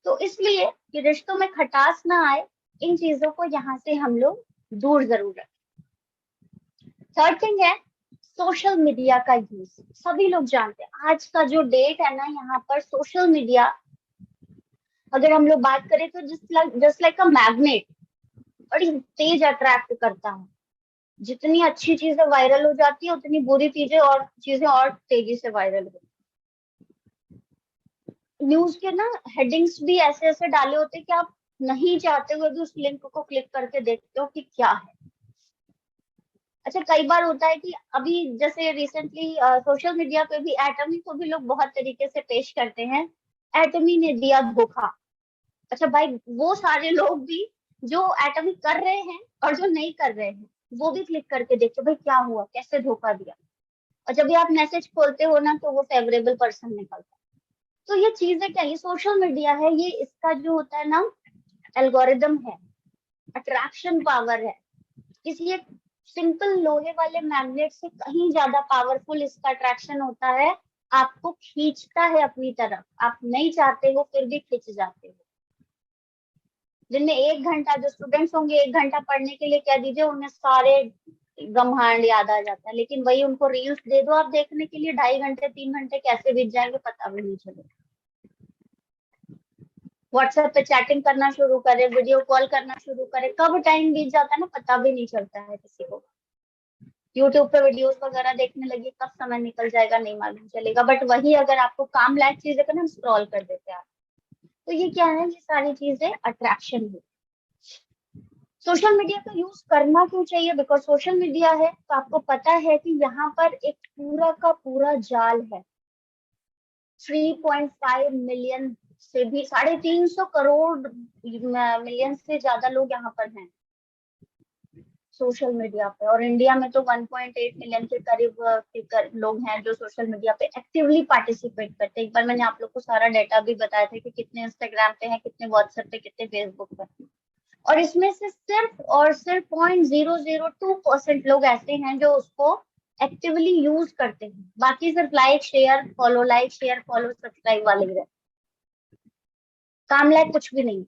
तो इसलिए कि रिश्तों में खटास ना आए, इन चीजों को यहाँ से हम लोग दूर जरूर रखें। थर्ड थिंग है सोशल मीडिया का यूज। सभी लोग जानते हैं आज का जो डेट है ना, यहाँ पर सोशल मीडिया, अगर हम लोग बात करें तो जस्ट लाइक अ मैग्नेट, बड़ी तेज अट्रैक्ट करता है। जितनी अच्छी चीजें वायरल हो जाती है, उतनी बुरी चीजें और तेजी से वायरल होती है। न्यूज के ना हेडिंग्स भी ऐसे ऐसे डाले होते हैं कि आप नहीं चाहते हुए भी उस लिंक को क्लिक करके देखते हो कि क्या है। अच्छा, कई बार होता है कि अभी जैसे रिसेंटली सोशल मीडिया पे भी एटमी को भी लोग बहुत तरीके से पेश करते हैं, एटमी ने दिया धोखा। अच्छा भाई, वो सारे लोग भी जो एटमी कर रहे हैं और जो नहीं कर रहे हैं, वो भी क्लिक करके देखते भाई क्या हुआ, कैसे धोखा दिया। और जब भी आप मैसेज खोलते हो ना, तो वो फेवरेबल पर्सन निकलता है। तो ये चीजें क्या, ये सोशल मीडिया है, ये इसका जो होता है ना एल्गोरिदम है, अट्रैक्शन पावर है, किसी एक सिंपल लोहे वाले मैग्नेट से कहीं ज्यादा पावरफुल इसका अट्रैक्शन होता है, आपको खींचता है अपनी तरफ, आप नहीं चाहते हो फिर भी खींच जाते हो। दिन में 1 घंटा, जो स्टूडेंट्स होंगे 1 घंटा पढ़ने के लिए कह दीजिए, उन्हें सारे ब्रह्मांड याद आ जाता है, लेकिन वही उनको रील्स दे दो आप देखने के लिए, 2.5 घंटे 3 घंटे कैसे बीत जाएंगे पता भी नहीं चलेगा। व्हाट्सएप पे चैटिंग करना शुरू करे, वीडियो कॉल करना शुरू करे, कब टाइम बीत जाता है ना पता भी नहीं चलता है किसी को। यूट्यूब पे वीडियोस वगैरह देखने लगी, कब समय निकल जाएगा नहीं मालूम चलेगा। बट वही अगर आपको काम लायक चीजें करना, स्क्रॉल कर देते हैं आप। तो ये क्या है, ये सारी चीजें अट्रैक्शन है। सोशल मीडिया का यूज करना क्यों चाहिए? बिकॉज सोशल मीडिया है तो आपको पता है कि यहाँ पर एक पूरा का पूरा जाल है। 3.5 मिलियन से भी 350 करोड़ मिलियन से ज्यादा लोग यहाँ पर हैं सोशल मीडिया पे, और इंडिया में तो 1.8 मिलियन के करीब लोग हैं जो सोशल मीडिया पे एक्टिवली पार्टिसिपेट करते हैं। एक बार मैंने आप लोग को सारा डेटा भी बताया था कि कितने इंस्टाग्राम पे हैं, कितने व्हाट्सएप पे, कितने फेसबुक पे, और इसमें से सिर्फ और सिर्फ 0.002% लोग ऐसे हैं जो उसको एक्टिवली यूज करते हैं। बाकी सिर्फ लाइक शेयर फॉलो सब्सक्राइब वाले ही रहते, काम लायक कुछ भी नहीं।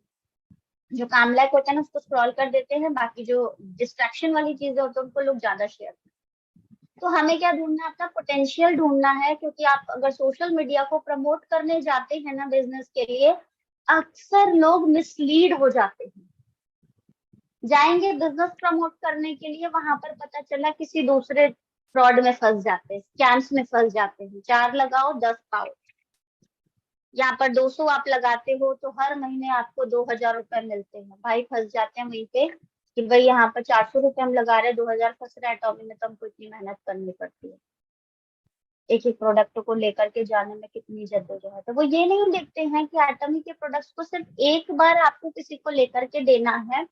जो काम लायक होता है ना उसको स्क्रॉल कर देते हैं, बाकी जो डिस्ट्रैक्शन वाली चीजें होती है उनको लोग ज्यादा शेयर करते हैं। तो हमें क्या ढूंढना है, अपना पोटेंशियल ढूंढना है, क्योंकि आप अगर सोशल मीडिया को प्रमोट करने जाते हैं ना बिजनेस के लिए, अक्सर लोग मिसलीड हो जाते हैं। जाएंगे बिजनेस प्रमोट करने के लिए, वहां पर पता चला किसी दूसरे फ्रॉड में फंस जाते हैं, स्कैम्स में फंस जाते हैं। 4 लगाओ 10 पाओ, यहाँ पर 200 आप लगाते हो तो हर महीने आपको 2,000 रुपए मिलते हैं। भाई फंस जाते हैं वहीं पे कि भाई यहाँ पर 400 रुपए हम लगा रहे हैं, 2,000 फंस रहा है, टॉमी में तो हमको इतनी मेहनत करनी पड़ती है, एक एक प्रोडक्ट को लेकर के जाने में कितनी जद्दोजहद है। तो वो ये नहीं देखते हैं कि एटमी के प्रोडक्ट्स को सिर्फ एक बार आपको किसी को लेकर के देना है,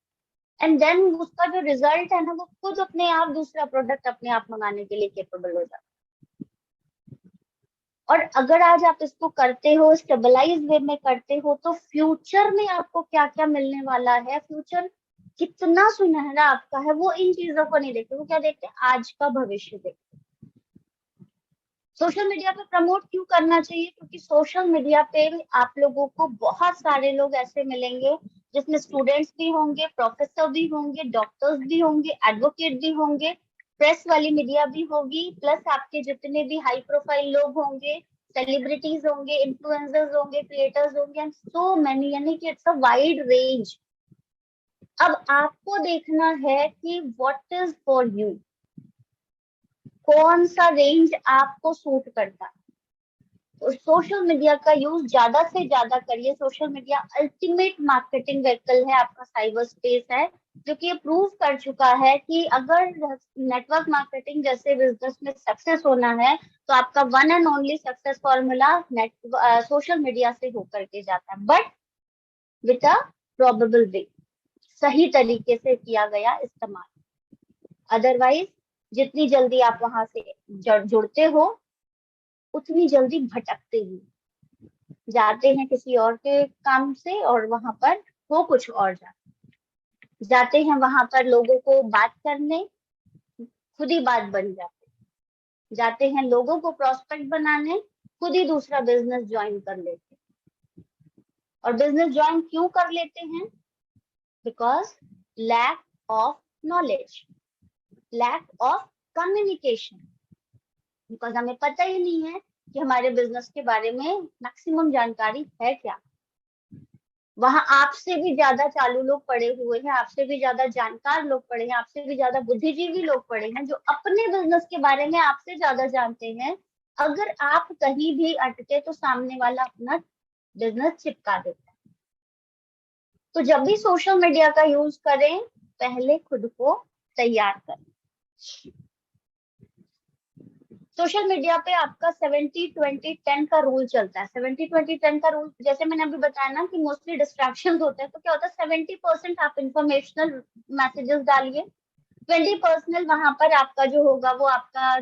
एंड देन उसका जो रिजल्ट है ना वो खुद अपने आप दूसरा प्रोडक्ट अपने आप मंगाने के लिए केपेबल हो जाता है। और अगर आज आप इसको करते हो, स्टेबलाइज वे में करते हो, तो फ्यूचर में आपको क्या क्या मिलने वाला है, फ्यूचर कितना सुनहरा आपका है, वो इन चीजों को नहीं देखते। वो क्या देखते हैं, आज का भविष्य देखते। सोशल मीडिया पे प्रमोट क्यों करना चाहिए? क्योंकि सोशल मीडिया पे आप लोगों को बहुत सारे लोग ऐसे मिलेंगे जिसमें स्टूडेंट्स भी होंगे, प्रोफेसर भी होंगे, डॉक्टर्स भी होंगे, एडवोकेट भी होंगे, प्रेस वाली मीडिया भी होगी, प्लस आपके जितने भी हाई प्रोफाइल लोग होंगे, सेलिब्रिटीज होंगे, इन्फ्लुएंसर्स होंगे, क्रिएटर्स होंगे, एंड सो मेनी, यानी कि इट्स अ वाइड रेंज। अब आपको देखना है कि व्हाट इज फॉर यू, कौन सा रेंज आपको सूट करता है। सोशल मीडिया का यूज ज्यादा से ज्यादा करिए। Social media ultimate marketing vehicle है, आपका साइबर स्पेस है, जो कि ये प्रूव कर चुका है कि अगर नेटवर्क मार्केटिंग जैसे बिजनेस में सक्सेस होना है तो आपका one and only success formula social media से होकर के जाता है, बट विथ अ प्रोबेबल वे, सही तरीके से किया गया इस्तेमाल। अदरवाइज जितनी जल्दी आप वहां से जुड़ते हो उतनी जल्दी भटकते ही जाते हैं किसी और के काम से, और वहां पर वो कुछ और जाते हैं वहां पर लोगों को बात करने, खुद ही बात बन जाते हैं लोगों को प्रोस्पेक्ट बनाने, खुद ही दूसरा बिजनेस ज्वाइन कर लेते हैं। और बिजनेस ज्वाइन क्यों कर लेते हैं? Because lack of knowledge, lack of communication, because हमें पता ही नहीं है कि हमारे बिजनेस के बारे में मैक्सिमम जानकारी है क्या। वहां आपसे भी ज्यादा चालू लोग पड़े हुए हैं, आपसे भी ज्यादा जानकार लोग पड़े हैं, आपसे भी ज्यादा बुद्धिजीवी लोग पड़े हैं जो अपने बिजनेस के बारे में आपसे ज्यादा जानते हैं। अगर आप कहीं भी अटके तो सामने वाला अपना बिजनेस चिपका देता है। तो जब भी सोशल मीडिया का यूज करें, पहले खुद को तैयार करें। सोशल मीडिया पे आपका 70-20-10 का रूल चलता है। 70-20-10 का रूल जैसे मैंने अभी बताया ना कि मोस्टली डिस्ट्रैक्शंस होते हैं, तो क्या होता है 70% आप इंफॉर्मेशनल मैसेजेस डालिए, 20% वहां पर आपका जो होगा वो आपका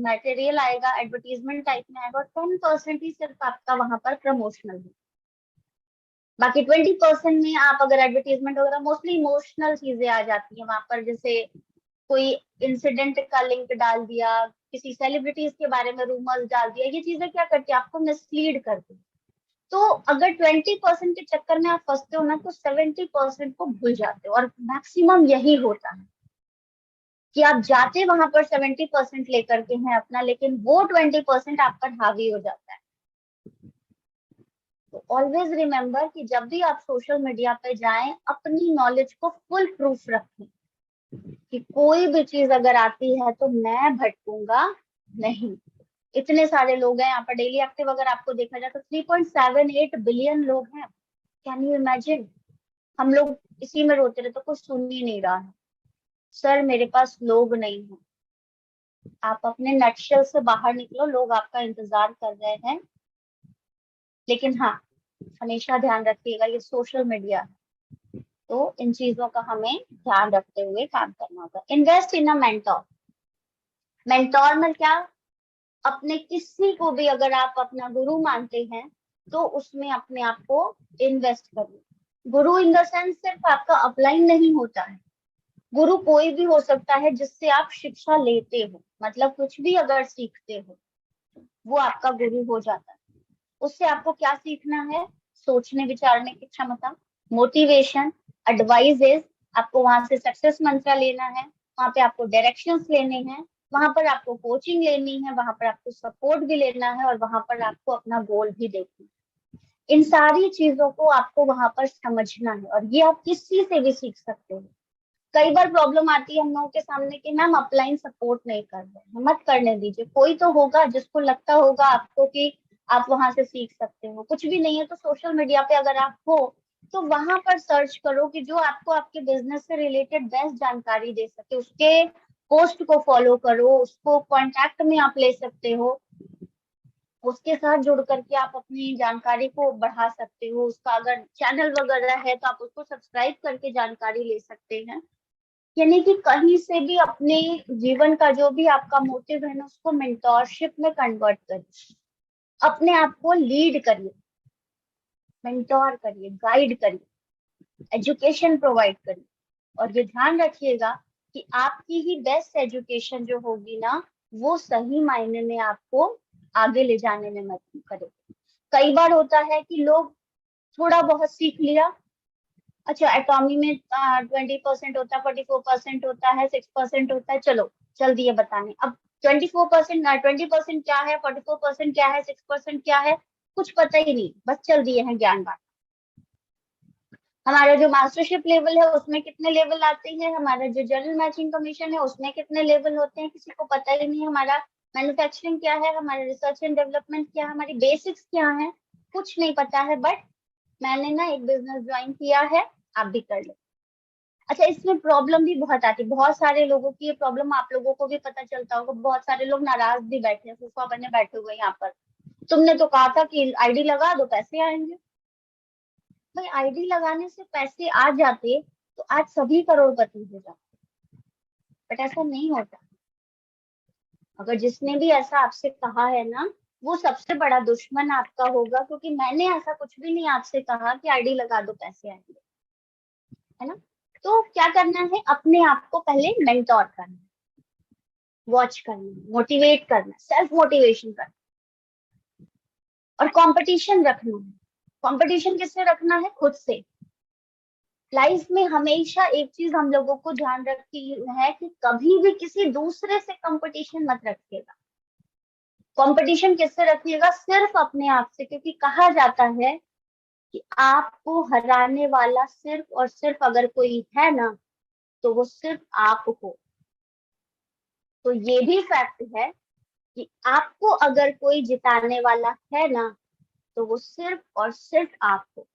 मटेरियल आएगा, एडवर्टीजमेंट टाइप में आएगा, और 10% ही सिर्फ आपका वहां पर प्रमोशनल है। बाकी 20% में आप अगर एडवर्टीजमेंट वगैरह, मोस्टली इमोशनल चीजें आ जाती है वहां पर, जैसे कोई इंसिडेंट का लिंक डाल दिया, किसी सेलिब्रिटीज के बारे में रूमर्स डाल दिया, ये चीजें क्या करती है, आपको मिसलीड करती है। तो अगर 20% के चक्कर में आप फंसते हो ना, तो 70% को भूल जाते हो, और मैक्सिमम यही होता है कि आप जाते वहां पर 70% लेकर के हैं अपना, लेकिन वो 20% आप पर हावी हो जाता है। तो ऑलवेज रिमेम्बर कि जब भी आप सोशल मीडिया पे जाएं, अपनी नॉलेज को फुल प्रूफ रखें कि कोई भी चीज अगर आती है तो मैं भटकूंगा नहीं। इतने सारे लोग हैं यहाँ पर डेली एक्टिव, अगर आपको देखा जाए तो 3.78 बिलियन लोग हैं। Can you imagine? हम लोग इसी में रोते रहे तो कुछ सुन ही नहीं रहा है। सर मेरे पास लोग नहीं है। आप अपने नटशेल से बाहर निकलो, लोग आपका इंतजार कर रहे हैं। लेकिन हाँ, हमेशा ध्यान रखिएगा ये सोशल मीडिया है, तो इन चीजों का हमें ध्यान रखते हुए काम करना होगा। Invest in a mentor. Mentor में क्या, अपने किसी को भी अगर आप अपना गुरु मानते हैं तो उसमें अपने आप को इन्वेस्ट करिए। गुरु इन द सेंस सिर्फ आपका अपलाइन नहीं होता है। गुरु कोई भी हो सकता है जिससे आप शिक्षा लेते हो, मतलब कुछ भी अगर सीखते हो वो आपका गुरु हो जाता है। उससे आपको क्या सीखना है? सोचने विचारने की क्षमता, मोटिवेशन, एडवाइजेस। आपको वहां से सक्सेस मंत्र लेना है, वहां पे आपको डायरेक्शंस लेने हैं, वहां पर आपको कोचिंग लेनी है, वहां पर आपको सपोर्ट भी लेना है, और वहां पर आपको अपना गोल भी देखना है। इन सारी चीजों को आपको वहां पर समझना है, और ये आप किसी से भी सीख सकते हो। कई बार प्रॉब्लम आती है हम लोगों के सामने कि मैम अपलाइन सपोर्ट नहीं कर रहे हैं। मत करने दीजिए, कोई तो होगा जिसको लगता होगा आपको कि आप वहां से सीख सकते हो। कुछ भी नहीं है तो सोशल मीडिया पे अगर आप हो तो वहां पर सर्च करो कि जो आपको आपके बिजनेस से रिलेटेड बेस्ट जानकारी दे सके, उसके पोस्ट को फॉलो करो, उसको कांटेक्ट में आप ले सकते हो, उसके साथ जुड़ करके आप अपनी जानकारी को बढ़ा सकते हो। उसका अगर चैनल वगैरह है तो आप उसको सब्सक्राइब करके जानकारी ले सकते हैं। यानी कि कहीं से भी अपने जीवन का जो भी आपका मोटिव है ना, उसको मेंटोरशिप में कन्वर्ट करिए। अपने आप को लीड करिए, मेंटोर करिए, गाइड करिए, एजुकेशन प्रोवाइड करिए। और ये ध्यान रखिएगा कि आपकी ही बेस्ट एजुकेशन जो होगी ना, वो सही मायने में आपको आगे ले जाने में मदद करेगी। कई बार होता है कि लोग थोड़ा बहुत सीख लिया, अच्छा एटॉमी में 20% होता है, 44% होता है, 6% होता है, चलो चल दिए बताने। अब 24%, 20% क्या है, 44% क्या है, 6% क्या है, कुछ पता ही नहीं, बस चल दिए हैं ज्ञान बांट। हमारा जो मास्टरशिप लेवल है उसमें कितने लेवल आते हैं, हमारा जो जनरल मैचिंग कमीशन है उसमें कितने लेवल होते हैं, किसी को पता ही नहीं। हमारा मैन्युफैक्चरिंग क्या है, हमारा रिसर्च एंड डेवलपमेंट क्या है, हमारी बेसिक्स क्या है, कुछ नहीं पता है। बट मैंने ना एक बिजनेस ज्वाइन किया है, आप भी कर लो। अच्छा, इसमें प्रॉब्लम भी बहुत आती है, बहुत सारे लोगों की ये प्रॉब्लम आप लोगों को भी पता चलता होगा। बहुत सारे लोग नाराज भी बैठे हैं, फूफा बने बैठे हुए यहाँ पर, तुमने तो कहा था कि आईडी लगा दो पैसे आएंगे। भाई आईडी लगाने से पैसे आ जाते तो आज सभी करोड़पति हो जाते, बट ऐसा नहीं होता। अगर जिसने भी ऐसा आपसे कहा है ना, वो सबसे बड़ा दुश्मन आपका होगा, क्योंकि मैंने ऐसा कुछ भी नहीं आपसे कहा कि आईडी लगा दो पैसे आएंगे, है ना। तो क्या करना है, अपने आप को पहले मेंटोर करना, वॉच करना, मोटिवेट करना, सेल्फ मोटिवेशन करना, और कंपटीशन रखना है। कंपटीशन किससे रखना है? खुद से। लाइफ में हमेशा एक चीज हम लोगों को ध्यान रखती है कि कभी भी किसी दूसरे से कंपटीशन मत रखिएगा। कंपटीशन किससे रखिएगा? सिर्फ अपने आप से, क्योंकि कहा जाता है कि आपको हराने वाला सिर्फ और सिर्फ अगर कोई है ना, तो वो सिर्फ आप हो। तो ये भी फैक्ट है कि आपको अगर कोई जिताने वाला है ना, तो वो सिर्फ और सिर्फ आप हो।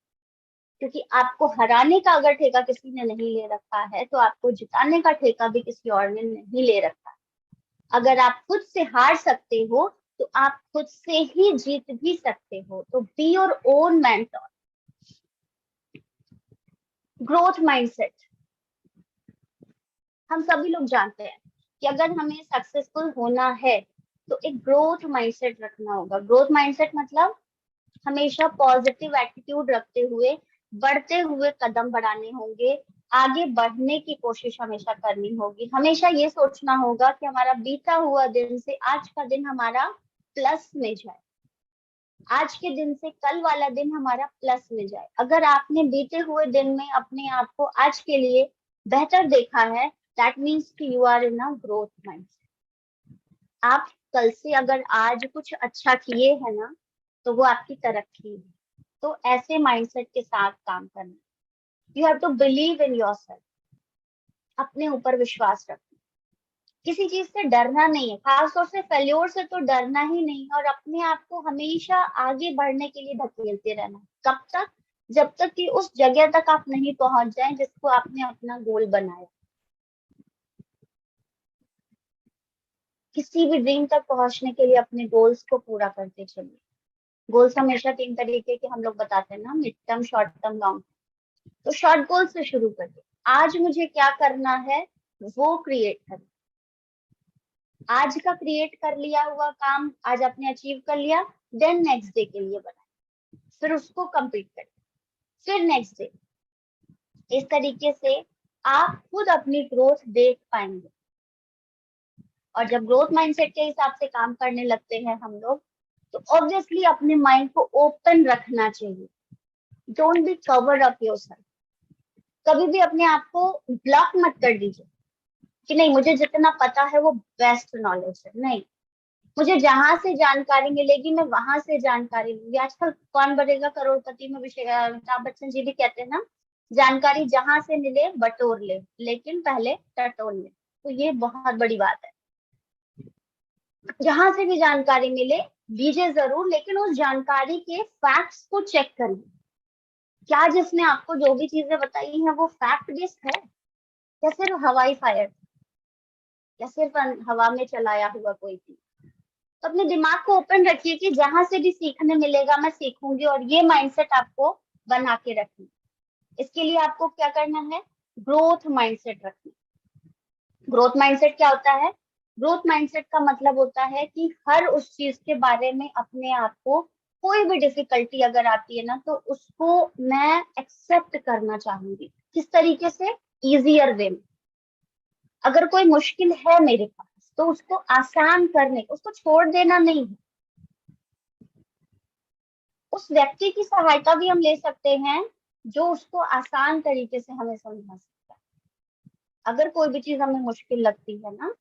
क्योंकि आपको हराने का अगर ठेका किसी ने नहीं ले रखा है, तो आपको जिताने का ठेका भी किसी और ने नहीं ले रखा है। अगर आप खुद से हार सकते हो तो आप खुद से ही जीत भी सकते हो। तो be your own mentor. Growth mindset. हम सभी लोग जानते हैं कि अगर हमें सक्सेसफुल होना है तो एक ग्रोथ माइंडसेट रखना होगा। ग्रोथ माइंडसेट मतलब हमेशा पॉजिटिव एटीट्यूड रखते हुए बढ़ते हुए कदम बढ़ाने होंगे, आगे बढ़ने की कोशिश हमेशा करनी होगी। हमेशा ये सोचना होगा कि हमारा बीता हुआ दिन से आज का दिन हमारा प्लस में जाए, आज के दिन से कल वाला दिन हमारा प्लस में जाए। अगर आपने बीते हुए दिन में अपने आप को आज के लिए बेहतर देखा है, दैट मीन्स कि you are in a growth mindset. आप कल से अगर आज कुछ अच्छा किए हैं ना, तो वो आपकी तरक्की है। तो ऐसे माइंडसेट के साथ काम करना। You have to believe in yourself, अपने ऊपर विश्वास रखना, किसी चीज से डरना नहीं है, खासतौर से फेल्योर से तो डरना ही नहीं, और अपने आप को हमेशा आगे बढ़ने के लिए धकेलते रहना। कब तक? जब तक कि उस जगह तक आप नहीं पहुंच जाएं जिसको आपने अपना गोल बनाया। किसी भी ड्रीम तक पहुंचने के लिए अपने गोल्स को पूरा करते चलिए। गोल्स हमेशा 3 तरीके के हम लोग बताते हैं ना, mid term, short term, long term. तो शॉर्ट गोल से शुरू करिए। आज मुझे क्या करना है वो क्रिएट करें। आज का क्रिएट कर लिया हुआ काम आज आपने अचीव कर लिया, देन नेक्स्ट डे के लिए बनाए, फिर उसको कंप्लीट करें, फिर नेक्स्ट डे। इस तरीके से आप खुद अपनी ग्रोथ देख पाएंगे। और जब ग्रोथ माइंडसेट के हिसाब से काम करने लगते हैं हम लोग, तो ऑब्वियसली अपने माइंड को ओपन रखना चाहिए। Don't be cover up yourself. कभी भी अपने आप को ब्लॉक मत कर दीजिए कि नहीं मुझे जितना पता है वो बेस्ट नॉलेज है। नहीं, मुझे जहां से जानकारी मिलेगी मैं वहां से जानकारी लूंगी। आजकल कौन बनेगा करोड़पति में अमिताभ बच्चन जी भी कहते हैं ना, जानकारी जहां से मिले बटोर ले, लेकिन पहले टटोल ले। तो ये बहुत बड़ी बात है। जहां से भी जानकारी मिले लीजिए जरूर, लेकिन उस जानकारी के फैक्ट्स को चेक करिए। क्या जिसने आपको जो भी चीजें बताई हैं वो फैक्ट बेस्ड है, या सिर्फ हवाई फायर, या सिर्फ हवा में चलाया हुआ कोई चीज। तो अपने दिमाग को ओपन रखिए कि जहां से भी सीखने मिलेगा मैं सीखूंगी, और ये माइंडसेट आपको बना के रखना। इसके लिए आपको क्या करना है? ग्रोथ माइंडसेट रखना। ग्रोथ माइंडसेट क्या होता है? ग्रोथ माइंडसेट का मतलब होता है कि हर उस चीज के बारे में अपने आप को, कोई भी डिफिकल्टी अगर आती है ना, तो उसको मैं एक्सेप्ट करना चाहूंगी। किस तरीके से? इजियर वे में। अगर कोई मुश्किल है मेरे पास तो उसको आसान करने, उसको छोड़ देना नहीं है। उस व्यक्ति की सहायता भी हम ले सकते हैं जो उसको आसान तरीके से हमें समझा सकता है। अगर कोई भी चीज हमें मुश्किल लगती है ना,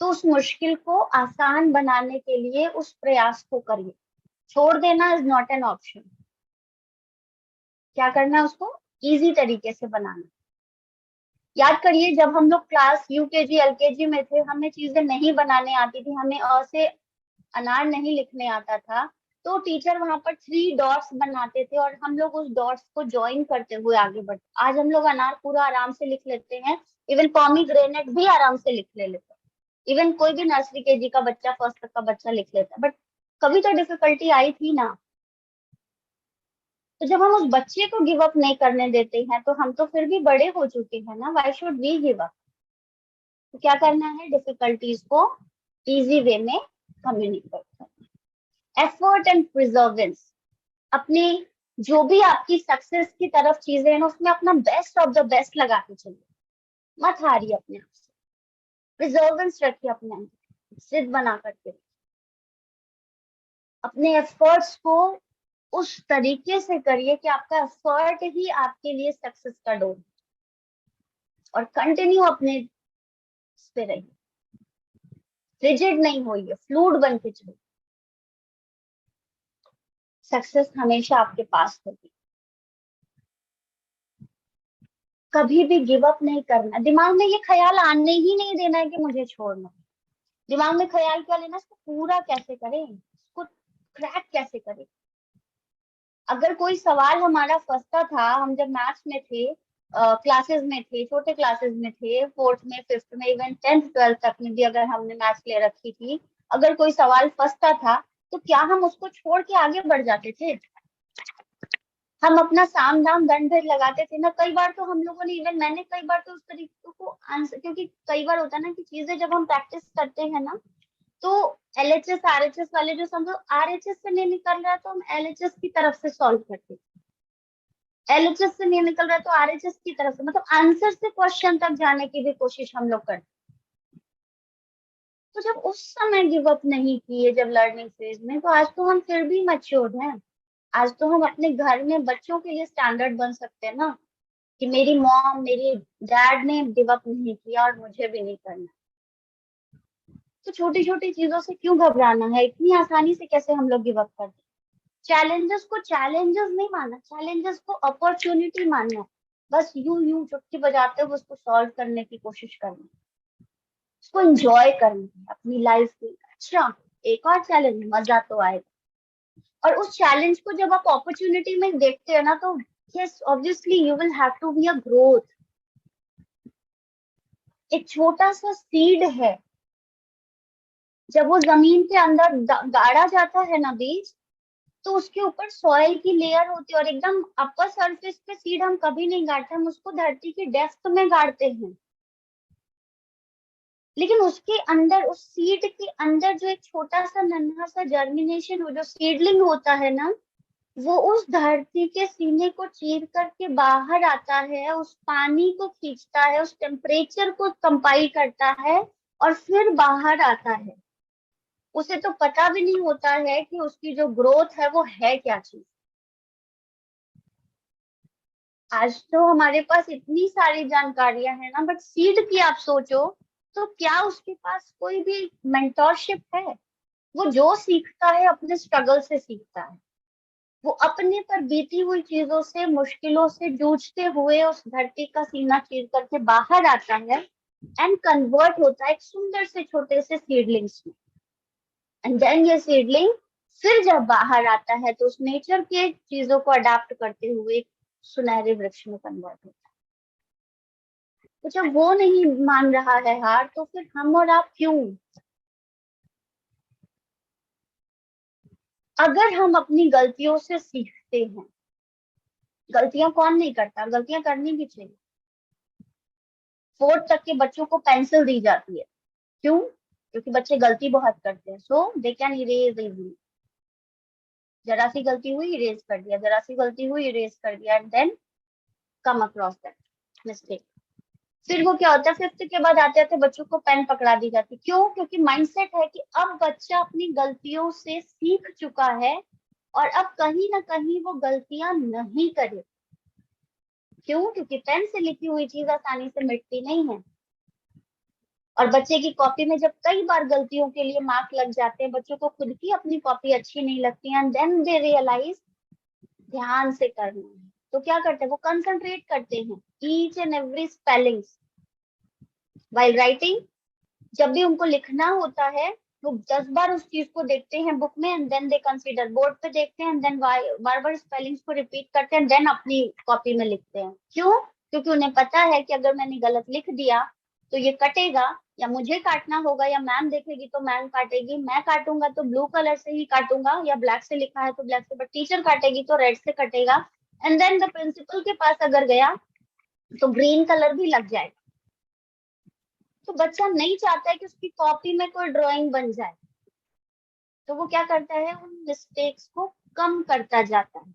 तो उस मुश्किल को आसान बनाने के लिए उस प्रयास को करिए। छोड़ देना इज नॉट एन ऑप्शन। क्या करना है? उसको इजी तरीके से बनाना। याद करिए, जब हम लोग क्लास यूकेजी एलकेजी में थे, हमें चीजें नहीं बनाने आती थी, हमें अ से अनार नहीं लिखने आता था, तो टीचर वहां पर 3 डॉट्स बनाते थे और हम लोग उस डॉट्स को ज्वाइन करते हुए आगे बढ़ते। आज हम लोग अनार पूरा आराम से लिख लेते हैं, इवन पॉमीग्रेनेट भी आराम से लिख ले लेते हैं। इवन कोई भी नर्सरी केजी का बच्चा, फर्स्ट तक का बच्चा लिख लेता है। बट कभी तो डिफिकल्टी आई थी ना। तो जब हम उस बच्चे को गिव अप नहीं करने देते हैं, तो हम तो फिर भी बड़े हो चुके हैं ना, why should we give up? तो क्या करना है? डिफिकल्टीज को इजी वे में कम्युनिकेट करना। Effort and प्रिजर्वेंस। अपनी जो भी आपकी सक्सेस की तरफ चीजें हैं ना, उसमें अपना बेस्ट ऑफ द बेस्ट लगा के चलिए। मत हारिए अपने आप से। प्रिजर्वेंस रखिए अपने अंदर, जिद बना करके अपने एफर्ट्स को उस तरीके से करिए कि आपका एफर्ट ही आपके लिए सक्सेस का डोर। और कंटिन्यू अपने इस पे रहिए, रिजिड नहीं होइए, फ्लूइड बन के चलिए। सक्सेस हमेशा आपके पास होगी। कभी भी गिव अप नहीं करना। दिमाग में ये ख्याल आने ही नहीं देना है कि मुझे छोड़ना। दिमाग में ख्याल क्या लेना, इसको पूरा कैसे करें, इसको क्रैक कैसे करें। अगर कोई सवाल हमारा फंसता था, हम जब मैथ्स में थे, क्लासेस में थे, छोटे क्लासेस में थे, फोर्थ में, फिफ्थ में, इवन 10th 12th तक में भी अगर हमने मैथ्स ले रखी थी, अगर कोई सवाल फंसता था तो क्या हम उसको छोड़ के आगे बढ़ जाते थे? हम अपना साम दाम दंड भेद लगाते थे ना, कई बार तो हम लोगों ने, इवन मैंने कई बार तो उस तरीके को आंसर, क्योंकि कई बार होता है ना कि चीजें जब हम प्रैक्टिस करते हैं ना, तो एलएचएस आरएचएस वाले जो समझो आरएचएस से नहीं निकल रहा है तो हम एलएचएस की तरफ से सॉल्व करते, एलएचएस से नहीं निकल रहा है तो आरएचएस की तरफ से, मतलब आंसर से क्वेश्चन तक जाने की भी कोशिश हम लोग करते। तो जब उस समय गिव अप नहीं किए जब लर्निंग फेज में, तो आज तो हम फिर भी मैच्योर्ड हैं। आज तो हम अपने घर में बच्चों के लिए स्टैंडर्ड बन सकते हैं ना, कि मेरी मॉम मेरी डैड ने गिव अप नहीं किया और मुझे भी नहीं करना। तो छोटी छोटी चीजों से क्यों घबराना है, इतनी आसानी से कैसे हम लोग गिव अप कर दें। चैलेंजेस को चैलेंजेस नहीं मानना, चैलेंजेस को अपॉर्चुनिटी मानना है। बस यूं यूं चुटकी बजाते हुए उसको सॉल्व करने की कोशिश करनी, उसको एंजॉय करनी है अपनी लाइफ में। अच्छा, एक और चैलेंज, मजा तो आएगा। और उस चैलेंज को जब आप अपॉर्चुनिटी में देखते हैं ना, तो yes obviously you will have to be a growth. एक छोटा सा सीड है, जब वो जमीन के अंदर गाड़ा जाता है ना बीज, तो उसके ऊपर सॉइल की लेयर होती है, और एकदम अपर सरफेस पे सीड हम कभी नहीं गाड़ते, हम उसको धरती की डेप्थ में गाड़ते हैं। लेकिन उसके अंदर, उस सीड के अंदर जो एक छोटा सा नन्हा सा जर्मिनेशन हो, जो सीडलिंग होता है ना, वो उस धरती के सीने को चीर करके बाहर आता है, उस पानी को खींचता है, उस टेम्परेचर को कंपाइल करता है, और फिर बाहर आता है। उसे तो पता भी नहीं होता है कि उसकी जो ग्रोथ है वो है क्या चीज। आज तो हमारे पास इतनी सारी जानकारियां हैं ना, बट सीड की आप सोचो तो क्या उसके पास कोई भी मेंटोरशिप है? वो जो सीखता है अपने स्ट्रगल से सीखता है। वो अपने पर बीती हुई चीजों से, मुश्किलों से जूझते हुए उस धरती का सीना चीर करके बाहर आता है, एंड कन्वर्ट होता है एक सुंदर से छोटे से सीडलिंग्स में। एंड देन ये सीडलिंग फिर जब बाहर आता है तो उस नेचर के चीजों को अडाप्ट करते हुए एक सुनहरे वृक्ष में कन्वर्ट होता है। तो जब वो नहीं मान रहा है हार, तो फिर हम और आप क्यों? अगर हम अपनी गलतियों से सीखते हैं, गलतियां कौन नहीं करता, गलतियां करनी भी चाहिए। फोर्थ तक के बच्चों को पेंसिल दी जाती है, क्यों? क्योंकि बच्चे गलती बहुत करते हैं, सो दे कैन इरेज इजीली। जरा सी गलती हुई इरेज कर दिया, जरा सी गलती हुई इरेज कर दिया, and then come across that mistake. फिर वो क्या होता है, फिफ्थ के बाद आते आते बच्चों को पेन पकड़ा दी जाती है, क्यों? क्योंकि माइंडसेट है कि अब बच्चा अपनी गलतियों से सीख चुका है, और अब कहीं ना कहीं वो गलतियां नहीं करे। क्यों? क्योंकि पेन से लिखी हुई चीज आसानी से मिटती नहीं है। और बच्चे की कॉपी में जब कई बार गलतियों के लिए मार्क लग जाते हैं, बच्चों को खुद की अपनी कॉपी अच्छी नहीं लगती है, एंड देन दे रियलाइज ध्यान से करना है, तो क्या करते हैं, वो कंसंट्रेट करते हैं each and every spellings while writing. जब भी उनको लिखना होता है, वो 10 बार उस चीज को देखते हैं बुक में, and then they consider, board पे देखते हैं, एंड देन बार बार स्पेलिंग्स को रिपीट करते हैं, देन अपनी कॉपी में लिखते हैं। क्यों? क्योंकि उन्हें पता है कि अगर मैंने गलत लिख दिया तो ये कटेगा, या मुझे काटना होगा, या मैम देखेगी तो मैम काटेगी, मैं काटूंगा तो ब्लू कलर से ही काटूंगा, या ब्लैक से लिखा है तो ब्लैक से, बट टीचर काटेगी तो रेड से कटेगा, एंड देन द प्रिंसिपल के पास अगर गया तो ग्रीन कलर भी लग जाएगा। तो बच्चा नहीं चाहता है कि उसकी कॉपी में कोई ड्राइंग बन जाए, तो वो क्या करता है, उन मिस्टेक्स को कम करता जाता है।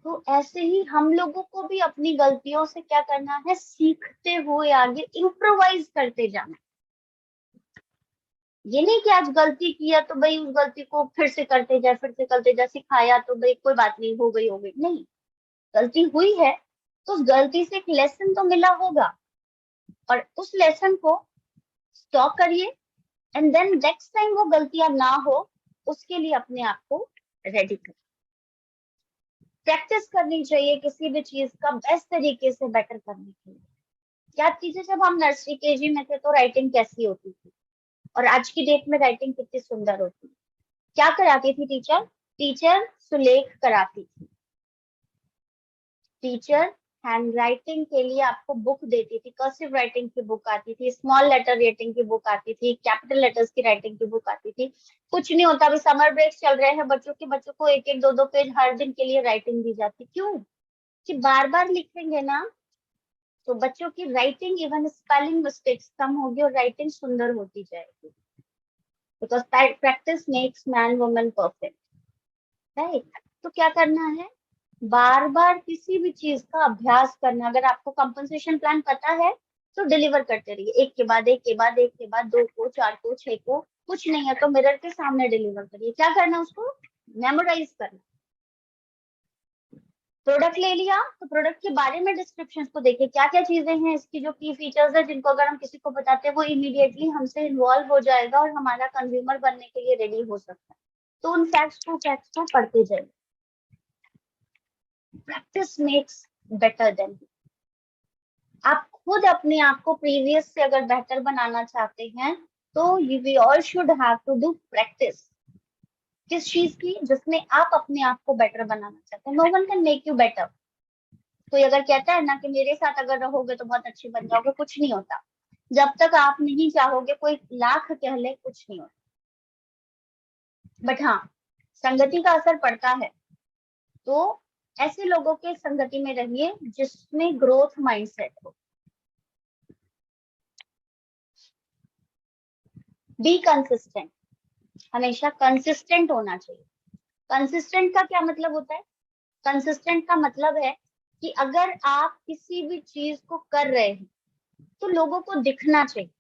तो ऐसे ही हम लोगों को भी अपनी गलतियों से क्या करना है, सीखते हुए आगे इम्प्रोवाइज करते जाना। ये नहीं कि आज गलती किया तो भाई उस गलती को फिर से करते जाए, फिर से करते जाए, सिखाया तो भाई कोई बात नहीं, हो गई नहीं। गलती हुई है तो उस गलती से एक लेसन तो मिला होगा, और उस लेसन को स्टॉप करिए, एंड देन नेक्स्ट टाइम वो गलतियां ना हो, उसके लिए अपने आप को रेडी करें। प्रैक्टिस करनी चाहिए किसी भी चीज का बेस्ट तरीके से बेटर करने के लिए। याद कीजिए जब हम नर्सरी केजी में थे तो राइटिंग कैसी होती थी, और आज की डेट में राइटिंग कितनी सुंदर होती है। क्या कराती थी टीचर? टीचर सुलेख कराती थी, टीचर हैंड राइटिंग के लिए आपको बुक देती थी, कर्सिव राइटिंग की बुक आती थी, स्मॉल लेटर राइटिंग की बुक आती थी, कैपिटल लेटर्स की राइटिंग की बुक आती थी। कुछ नहीं होता, अभी समर ब्रेक चल रहे हैं बच्चों को एक एक दो दो पेज हर दिन के लिए राइटिंग दी जाती। क्यों? कि बार बार लिखेंगे ना तो बच्चों की राइटिंग, इवन स्पेलिंग मिस्टेक्स कम होगी और राइटिंग सुंदर होती जाएगी। Because practice makes man woman perfect, right? तो क्या करना है, बार बार किसी भी चीज का अभ्यास करना। अगर आपको कंपनसेशन प्लान पता है तो डिलीवर करते रहिए, एक के बाद एक के बाद एक के बाद, 2 को 4 को 6 को। कुछ नहीं है तो मिरर के सामने डिलीवर करिए। क्या करना, उसको मेमोराइज करना। प्रोडक्ट ले लिया तो प्रोडक्ट के बारे में डिस्क्रिप्शन को देखिए, क्या क्या चीजें हैं इसकी जो की फीचर्स है, जिनको अगर हम किसी को बताते हैं वो इमीडिएटली हमसे इन्वॉल्व हो जाएगा और हमारा कंज्यूमर बनने के लिए रेडी हो सकता है। तो उन फैक्ट्स को पढ़ते जाइए। Practice makes better than. आप खुद अपने आप को प्रीवियस से अगर बेहतर बनाना चाहते हैं तो we all should have to do practice. किस चीज की? जिसमें आप अपने आप को बेटर बनाना चाहते हैं। No one can make you better. कोई अगर कहता है ना कि मेरे साथ अगर रहोगे तो बहुत अच्छे बन जाओगे, कुछ नहीं होता। जब तक आप नहीं चाहोगे, कोई लाख कह ले, कुछ नहीं होता। बट हाँ, संगति का असर पड़ता है। तो ऐसे लोगों के संगति में रहिए जिसमें ग्रोथ माइंडसेट हो। बी कंसिस्टेंट, हमेशा कंसिस्टेंट होना चाहिए। कंसिस्टेंट का क्या मतलब होता है? कंसिस्टेंट का मतलब है कि अगर आप किसी भी चीज को कर रहे हैं तो लोगों को दिखना चाहिए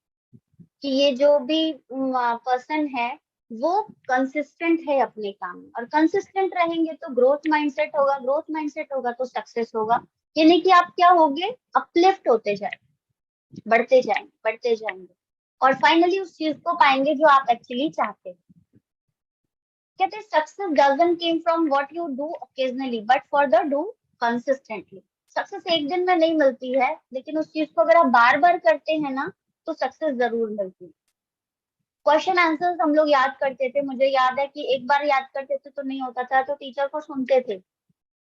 कि ये जो भी पर्सन है वो कंसिस्टेंट है अपने काम में। और कंसिस्टेंट रहेंगे तो ग्रोथ माइंडसेट होगा, ग्रोथ माइंडसेट होगा तो सक्सेस होगा। यानी कि आप क्या होगे, अपलिफ्ट होते जाएंगे, बढ़ते जाएंगे, बढ़ते जाएंगे और फाइनली उस चीज को पाएंगे जो आप एक्चुअली चाहते हैं। कहते हैं success doesn't come from what you do occasionally but for the do consistently. Success एक दिन में नहीं मिलती है, लेकिन उस चीज को अगर आप बार बार करते हैं ना तो सक्सेस जरूर मिलती है। क्वेश्चन आंसर्स हम लोग याद करते थे, मुझे याद है कि एक बार याद करते थे तो नहीं होता था, तो टीचर को सुनते थे,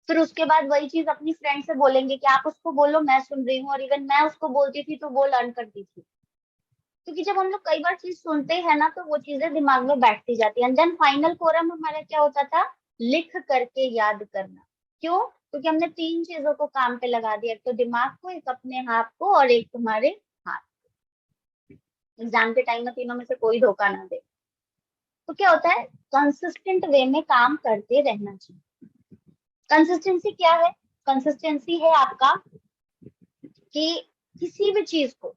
फिर उसके बाद वही चीज अपनी फ्रेंड से बोलेंगे कि आप उसको बोलो मैं सुन रही हूँ, और इवन मैं उसको बोलती थी तो वो लर्न करती थी। क्योंकि जब हम लोग कई बार चीज सुनते हैं ना तो वो चीजें दिमाग में बैठती जाती है। एंड देन फाइनल कोरम हमारा क्या होता था, लिख करके याद करना। क्यों? क्योंकि हमने 3 चीजों को काम पे लगा दिया, एक तो दिमाग को, एक अपने हाथ को और एक तुम्हारे हाथ। एग्जाम के टाइम में तीनों में से कोई धोखा ना दे। तो क्या होता है, कंसिस्टेंट वे में काम करते रहना चाहिए। कंसिस्टेंसी क्या है? कंसिस्टेंसी है आपका कि किसी भी चीज को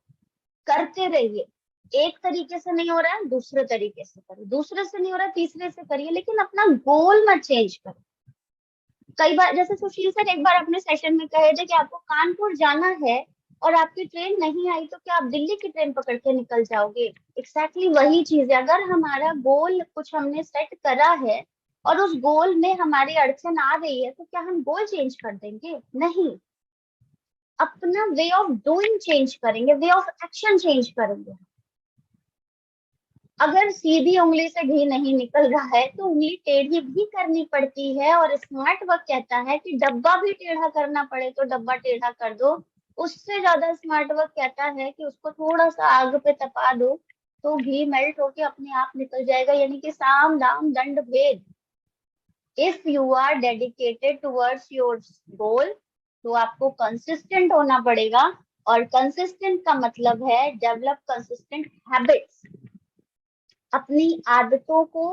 करते रहिए। एक तरीके से नहीं हो रहा है, दूसरे तरीके से करिए, दूसरे से नहीं हो रहा है, तीसरे से करिए, लेकिन अपना गोल मत चेंज करो। कई बार जैसे सुशील सर एक बार अपने सेशन में कहे थे कि आपको कानपुर जाना है और आपकी ट्रेन नहीं आई तो क्या आप दिल्ली की ट्रेन पकड़ के निकल जाओगे? एक्जैक्टली वही चीज है। अगर हमारा गोल कुछ हमने सेट करा है और उस गोल में हमारी अड़चन आ रही है तो क्या हम गोल चेंज कर देंगे? नहीं, अपना वे ऑफ डूइंग चेंज करेंगे, वे ऑफ एक्शन चेंज करेंगे। अगर सीधी उंगली से घी नहीं निकल रहा है तो उंगली टेढ़ी भी करनी पड़ती है। और स्मार्ट वर्क कहता है कि डब्बा भी टेढ़ा करना पड़े तो डब्बा टेढ़ा कर दो। उससे ज्यादा स्मार्ट वर्क कहता है कि उसको थोड़ा सा आग पे तपा दो तो घी मेल्ट होके अपने आप निकल जाएगा। यानी कि साम दाम दंड भेद। If you are dedicated towards your goal तो आपको कंसिस्टेंट होना पड़ेगा। और कंसिस्टेंट का मतलब है डेवलप कंसिस्टेंट हैबिट्स। अपनी आदतों को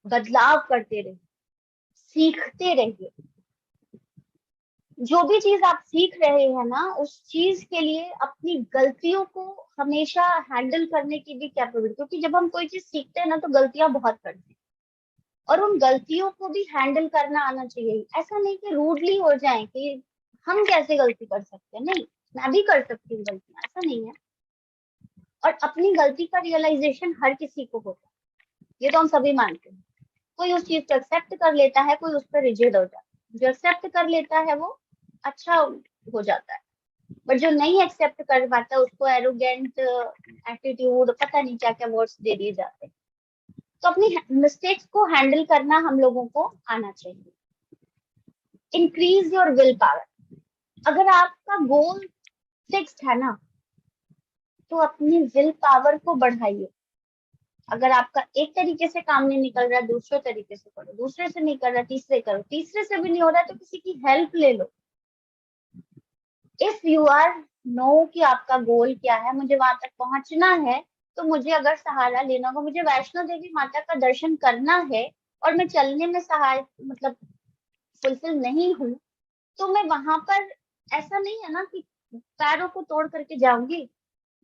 बदलाव करते रहिए, सीखते रहिए। जो भी चीज आप सीख रहे हैं ना उस चीज के लिए अपनी गलतियों को हमेशा हैंडल करने की भी कैपेबिलिटी, क्योंकि जब हम कोई चीज सीखते हैं ना तो गलतियां बहुत करते हैं और उन गलतियों को भी हैंडल करना आना चाहिए। ऐसा नहीं कि रूडली हो जाए कि हम कैसे गलती कर सकते हैं, नहीं, मैं भी कर सकती हूँ गलतियां, ऐसा नहीं है। और अपनी गलती का रियलाइजेशन हर किसी को होता है, ये तो हम सभी मानते हैं। कोई उस चीज को एक्सेप्ट कर लेता है, कोई उस पर रिजिड हो जाता है। जो एक्सेप्ट कर लेता है वो अच्छा हो जाता है, बट जो नहीं एक्सेप्ट कर पाता उसको एरोगेंट एटीट्यूड, पता नहीं क्या क्या वर्ड्स दे दिए जाते हैं। तो अपनी मिस्टेक्स को हैंडल करना हम लोगों को आना चाहिए। Increase your will power. अगर आपका गोल फिक्स्ड है ना, तो अपनी विल पावर को बढ़ाइए। अगर आपका एक तरीके से काम नहीं निकल रहा है, दूसरे तरीके से करो, दूसरे से नहीं कर रहा तीसरे करो, तीसरे से भी नहीं हो रहा है तो किसी की हेल्प ले लो। इफ यू आर नो कि आपका गोल क्या है, मुझे वहां तक पहुंचना है, तो मुझे अगर सहारा लेना होगा, मुझे वैष्णो देवी माता का दर्शन करना है और मैं चलने में सहाय मतलब फुलफिल नहीं हूँ, तो मैं वहां पर, ऐसा नहीं है ना कि पैरों को तोड़ करके जाऊंगी।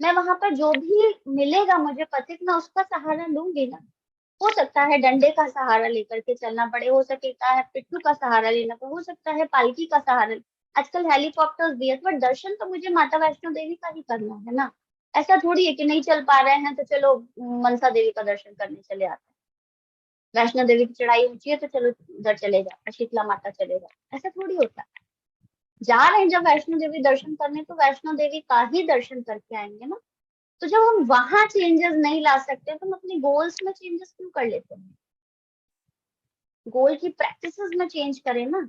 मैं वहां पर जो भी मिलेगा मुझे पथिक, मैं उसका सहारा लूंगी ना। हो सकता है डंडे का सहारा लेकर के चलना पड़े, हो सकता है पिट्ठू का सहारा लेना पड़े, हो सकता है पालकी का सहारा। आजकल हेलीकॉप्टर्स भी है, बट दर्शन तो मुझे माता वैष्णो देवी का ही करना है ना। ऐसा थोड़ी है कि नहीं चल पा रहे हैं तो चलो मनसा देवी का दर्शन करने चले आते हैं, वैष्णो देवी की चढ़ाई ऊंची है तो चलो उधर चले जाते हैं, शीतला माता चले जाते, ऐसा थोड़ी होता है। जा रहे हैं जब वैष्णो देवी दर्शन करने, तो वैष्णो देवी का ही दर्शन करके आएंगे ना। तो जब हम वहां चेंजेस नहीं ला सकते तो हम अपने गोल्स में चेंजेस क्यों कर लेते हैं? गोल की प्रैक्टिसेस में चेंज करें ना।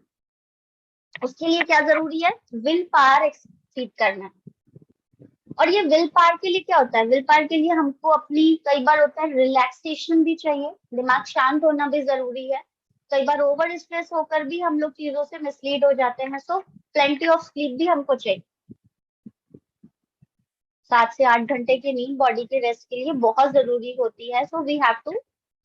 उसके लिए क्या जरूरी है? विल पावर एक्सीड करना है। और ये विल पावर के लिए क्या होता है? विल पावर के लिए हमको अपनी, कई बार होता है रिलैक्सेशन भी चाहिए, दिमाग शांत होना भी जरूरी है। कई बार ओवर स्ट्रेस होकर भी हम लोग चीजों से मिसलीड हो जाते हैं, सो प्लेंटी ऑफ स्लीप भी हमको चाहिए। 7 से 8 घंटे की नींद बॉडी के रेस्ट के लिए बहुत जरूरी होती है, so we have to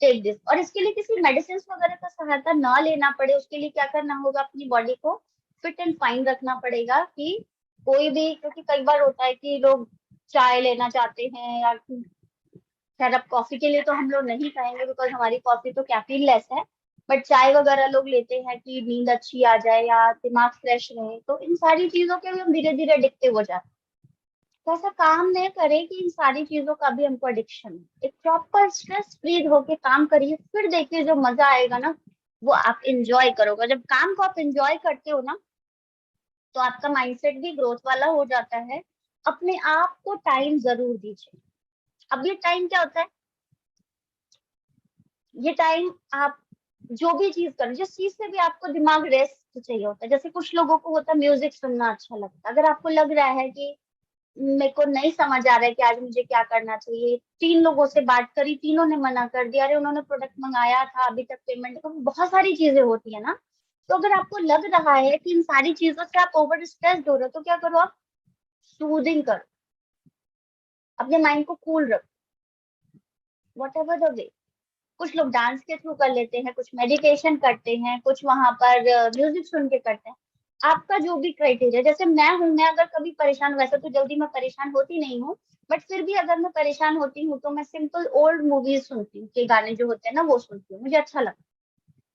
take this. और इसके लिए किसी मेडिसिन वगैरह का सहायता ना लेना पड़े, उसके लिए क्या करना होगा? अपनी बॉडी को फिट एंड फाइन रखना पड़ेगा। कि कोई भी, क्योंकि कई बार होता है कि लोग चाय लेना चाहते हैं, या खैर अब कॉफी के लिए तो हम लोग नहीं कहेंगे बिकॉज हमारी कॉफी तो कैफीन लेस है, बट चाय वगैरह लोग लेते हैं कि नींद अच्छी आ जाए या दिमाग फ्रेश रहे, तो इन सारी चीजों के भी हम धीरे धीरे एडिक्टिव हो जाते हैं। तो ऐसा काम नहीं करे कि इन सारी चीजों का भी हमको एडिक्शन है। एक प्रॉपर स्ट्रेस फ्री होके काम करिए, फिर देखिए जो मजा आएगा ना, वो आप इंजॉय करोगे। जब काम को आप इंजॉय करते हो ना, तो आपका माइंडसेट भी ग्रोथ वाला हो जाता है। अपने आप को टाइम जरूर दीजिए। अब ये टाइम क्या होता है? ये टाइम आप जो भी चीज करो, जिस चीज से भी आपको दिमाग रेस्ट चाहिए होता है, जैसे कुछ लोगों को होता है म्यूजिक सुनना अच्छा लगता है। अगर आपको लग रहा है कि मेरे को नहीं समझ आ रहा है कि आज मुझे क्या करना चाहिए, 3 लोगों से बात करी, तीनों ने मना कर दिया, अरे उन्होंने प्रोडक्ट मंगाया था अभी तक पेमेंट, तो बहुत सारी चीजें होती है ना। तो अगर आपको लग रहा है कि इन सारी चीजों से आप ओवर स्ट्रेस्ड हो रहे हो, तो क्या करो? आप सूदिंग करो, अपने माइंड को कूल रखो, वट एवर द वे। कुछ लोग डांस के थ्रू कर लेते हैं, कुछ मेडिटेशन करते हैं, कुछ वहां पर म्यूजिक सुन के करते हैं। आपका जो भी क्राइटेरिया, जैसे मैं हूं, मैं अगर कभी परेशान, वैसे तो जल्दी मैं परेशान होती नहीं हूँ, बट फिर भी अगर मैं परेशान होती हूँ तो मैं सिंपल ओल्ड मूवीज सुनती हूँ, के गाने जो होते हैं ना वो सुनती हूँ, मुझे अच्छा लगता है।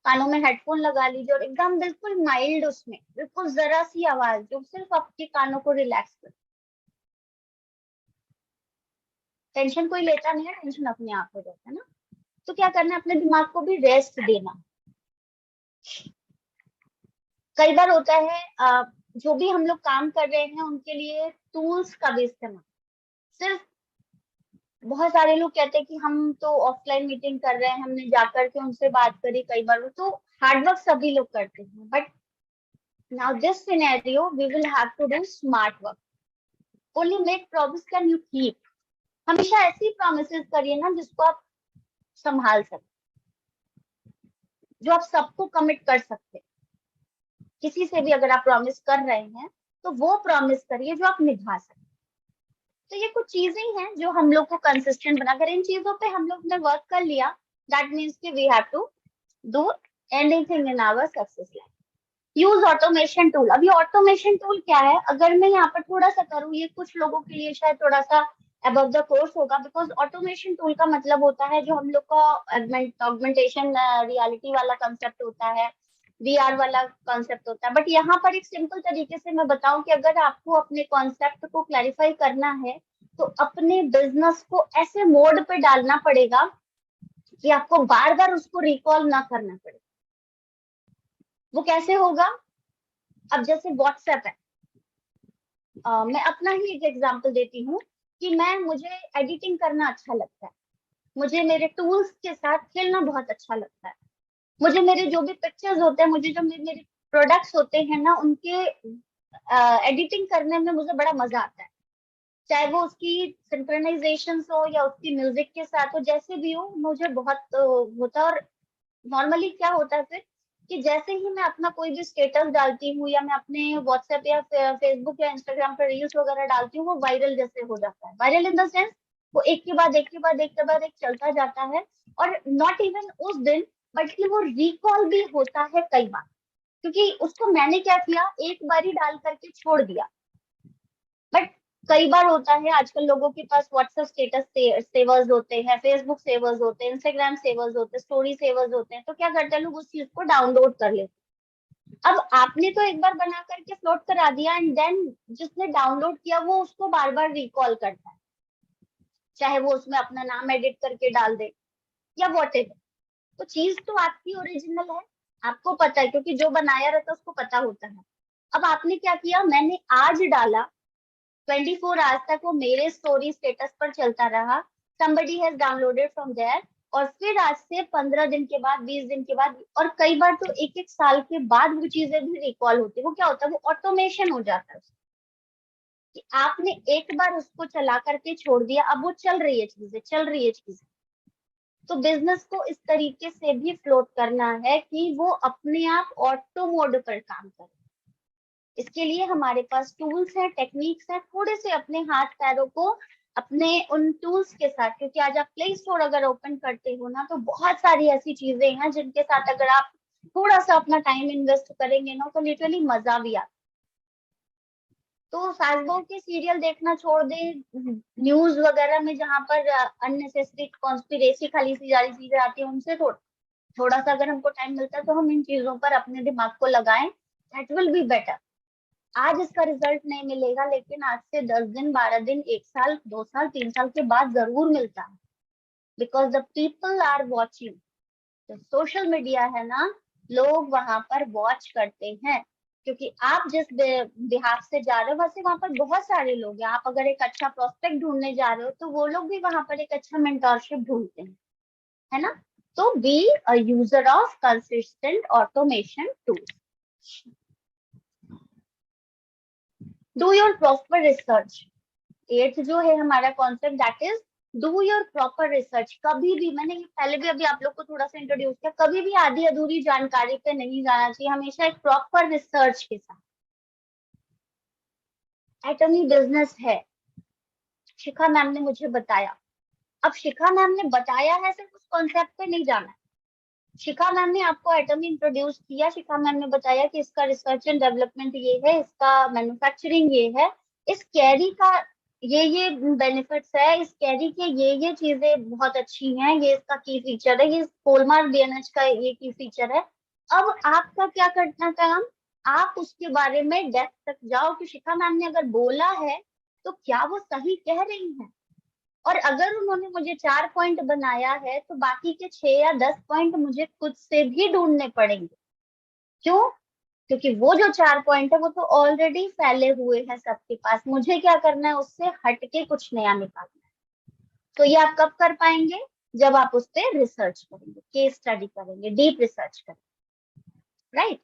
कानों में हेडफोन लगा लीजिए और एकदम बिल्कुल माइल्ड, उसमें बिल्कुल जरा सी आवाज जो सिर्फ आपके कानों को रिलैक्स करे। टेंशन कोई लेता नहीं है, टेंशन अपने आप हो जाता है ना। तो क्या करना है? अपने दिमाग को भी रेस्ट देना। कई बार होता है जो भी हम लोग काम कर रहे हैं उनके लिए टूल्स का भी इस्तेमाल। सिर्फ, बहुत सारे लोग कहते हैं कि हम तो ऑफलाइन मीटिंग कर रहे हैं, हमने जाकर के उनसे बात करी, कई बार तो हार्डवर्क सभी लोग करते हैं, but now this scenario we will have to do smart work. Only make promise can you keep. हमेशा ऐसी प्रॉमिसेस करिए ना जिसको आप संभाल सकते, जो आप सबको कमिट कर सकते। किसी से भी अगर आप प्रॉमिस कर रहे हैं तो वो प्रॉमिस करिए जो आप निभा सकते। तो ये कुछ चीजें हैं जो हम लोग को कंसिस्टेंट बनाकर, इन चीजों पे हम लोग ने वर्क कर लिया, दैट मीन्स कि we have to do anything in our success life. Use automation tool. अभी ऑटोमेशन टूल क्या है? अगर मैं यहाँ पर थोड़ा सा करूँ, ये कुछ लोगों के लिए शायद थोड़ा सा अबव द कोर्स होगा, बिकॉज ऑटोमेशन टूल का मतलब होता है जो हम लोग का ऑगमेंटेशन रियलिटी वाला कंसेप्ट होता है, वीआर वाला कॉन्सेप्ट होता है। बट यहाँ पर एक सिंपल तरीके से मैं बताऊं कि अगर आपको अपने कॉन्सेप्ट को क्लैरिफाई करना है, तो अपने बिजनेस को ऐसे मोड पे डालना पड़ेगा कि आपको बार बार उसको रिकॉल ना करना पड़े। वो कैसे होगा? अब जैसे व्हाट्सएप है, मैं अपना ही एक एग्जांपल देती हूँ कि मुझे एडिटिंग करना अच्छा लगता है, मुझे मेरे टूल्स के साथ खेलना बहुत अच्छा लगता है, मुझे मेरे जो भी पिक्चर्स होते हैं, मुझे जो मेरे प्रोडक्ट्स होते हैं ना, उनके एडिटिंग करने में मुझे बड़ा मजा आता है, चाहे वो उसकी सिंक्रोनाइजेशन हो या उसकी म्यूजिक के साथ हो, जैसे भी हो मुझे बहुत होता है। और नॉर्मली क्या होता है फिर कि जैसे ही मैं अपना कोई भी स्टेटस डालती हूँ या मैं अपने व्हाट्सएप या फेसबुक या इंस्टाग्राम पर रील्स वगैरह डालती हूँ, वो वायरल जैसे हो जाता है। वायरल इन द सेंस वो एक के बाद एक के बाद एक के बाद एक चलता जाता है। और नॉट इवन उस दिन, बल्कि वो रिकॉल भी होता है कई बार, क्योंकि उसको मैंने क्या किया, एक बार ही डाल करके छोड़ दिया। बट कई बार होता है, आजकल लोगों के पास व्हाट्सएप स्टेटस सेवर्स होते हैं, फेसबुक सेवर्स होते हैं, इंस्टाग्राम सेवर्स होते हैं, स्टोरी सेवर्स होते हैं, तो क्या करते हैं लोग उस चीज को डाउनलोड कर लेते हैं। अब आपने तो एक बार बना करके फ्लोट करा दिया, एंड देन जिसने डाउनलोड किया वो उसको बार बार रिकॉल करता है, चाहे वो उसमें अपना नाम एडिट करके डाल दे या वॉट एवर। तो चीज तो आपकी ओरिजिनल है, आपको पता है, क्योंकि जो बनाया रहता है उसको पता होता है। अब आपने क्या किया, मैंने आज डाला, 24 आवर्स तक वो मेरे स्टोरी स्टेटस पर चलता रहा, somebody has downloaded from there, और फिर आज से 15 दिन के बाद, 20 दिन के बाद, और कई बार तो एक एक साल के बाद वो चीजें भी रिकॉल होती है। वो क्या होता है, वो ऑटोमेशन हो जाता है कि आपने एक बार उसको चला करके छोड़ दिया, अब वो चल रही है, चीजें चल रही है चीजें। तो बिजनेस को इस तरीके से भी फ्लोट करना है कि वो अपने आप ऑटो मोड पर काम करे। इसके लिए हमारे पास टूल्स हैं, टेक्निक्स हैं, थोड़े से अपने हाथ पैरों को अपने उन टूल्स के साथ, क्योंकि आज आप प्ले स्टोर अगर ओपन करते हो ना, तो बहुत सारी ऐसी चीजें हैं जिनके साथ अगर आप थोड़ा सा अपना टाइम इन्वेस्ट करेंगे ना, तो लिटरली मजा भी आता। तो सासबहू के सीरियल देखना छोड़ दे, न्यूज वगैरह में जहां पर अननेसेसरी कॉन्स्पिरेसी खाली सी सारी चीजें आती है, उनसे थोड़ा सा अगर हमको टाइम मिलता है तो हम इन चीजों पर अपने दिमाग को लगाएं, दैट विल बी बेटर। आज इसका रिजल्ट नहीं मिलेगा, लेकिन आज से 10 दिन, 12 दिन, 1 साल, 2 साल, 3 साल के बाद जरूर मिलता है, because the people are watching. जो सोशल मीडिया है ना, लोग वहां पर वॉच करते हैं, क्योंकि आप जिस बिहाफ से जा रहे हो, वैसे वहां पर बहुत सारे लोग हैं। आप अगर एक अच्छा प्रोस्पेक्ट ढूंढने जा रहे हो, तो वो लोग भी वहां पर एक अच्छा मेंटोरशिप ढूंढते हैं, है ना। तो be a user of consistent automation tool. Do your proper research. Eighth जो है हमारा concept, that is do your proper research. कभी भी, मैंने ये पहले भी अभी आप लोग को थोड़ा सा इंट्रोड्यूस किया, कभी भी आधी अधूरी जानकारी पे नहीं जाना चाहिए, हमेशा एक प्रॉपर रिसर्च के साथ। एटॉमी बिजनेस है, शिखा मैम ने मुझे बताया। अब शिखा मैम ने बताया है, सिर्फ उस कॉन्सेप्ट पे नहीं जाना है। शिखा मैम ने आपको एटॉमी इंट्रोड्यूस किया, शिखा मैम ने बताया कि इसका रिसर्च एंड डेवलपमेंट ये है, इसका मैन्युफैक्चरिंग ये है, इस कैरी का ये बेनिफिट्स है, इस कैरी के ये चीजें बहुत अच्छी हैं, ये इसका की फीचर है, ये पोलमार बीएनएच का ये की फीचर है। अब आपका क्या करना काम, आप उसके बारे में डेप्थ तक जाओ कि शिखा मैम ने अगर बोला है तो क्या वो सही कह रही हैं। और अगर उन्होंने मुझे 4 पॉइंट बनाया है, तो बाकी के 6 या 10 पॉइंट मुझे खुद से भी ढूंढने पड़ेंगे। क्यों? क्योंकि वो जो 4 पॉइंट है वो तो ऑलरेडी फैले हुए हैं सबके पास, मुझे क्या करना है, उससे हट के कुछ नया निकालना है। तो ये आप कब कर पाएंगे, जब आप उस पर रिसर्च करेंगे, केस स्टडी करेंगे, डीप रिसर्च करेंगे, राइट।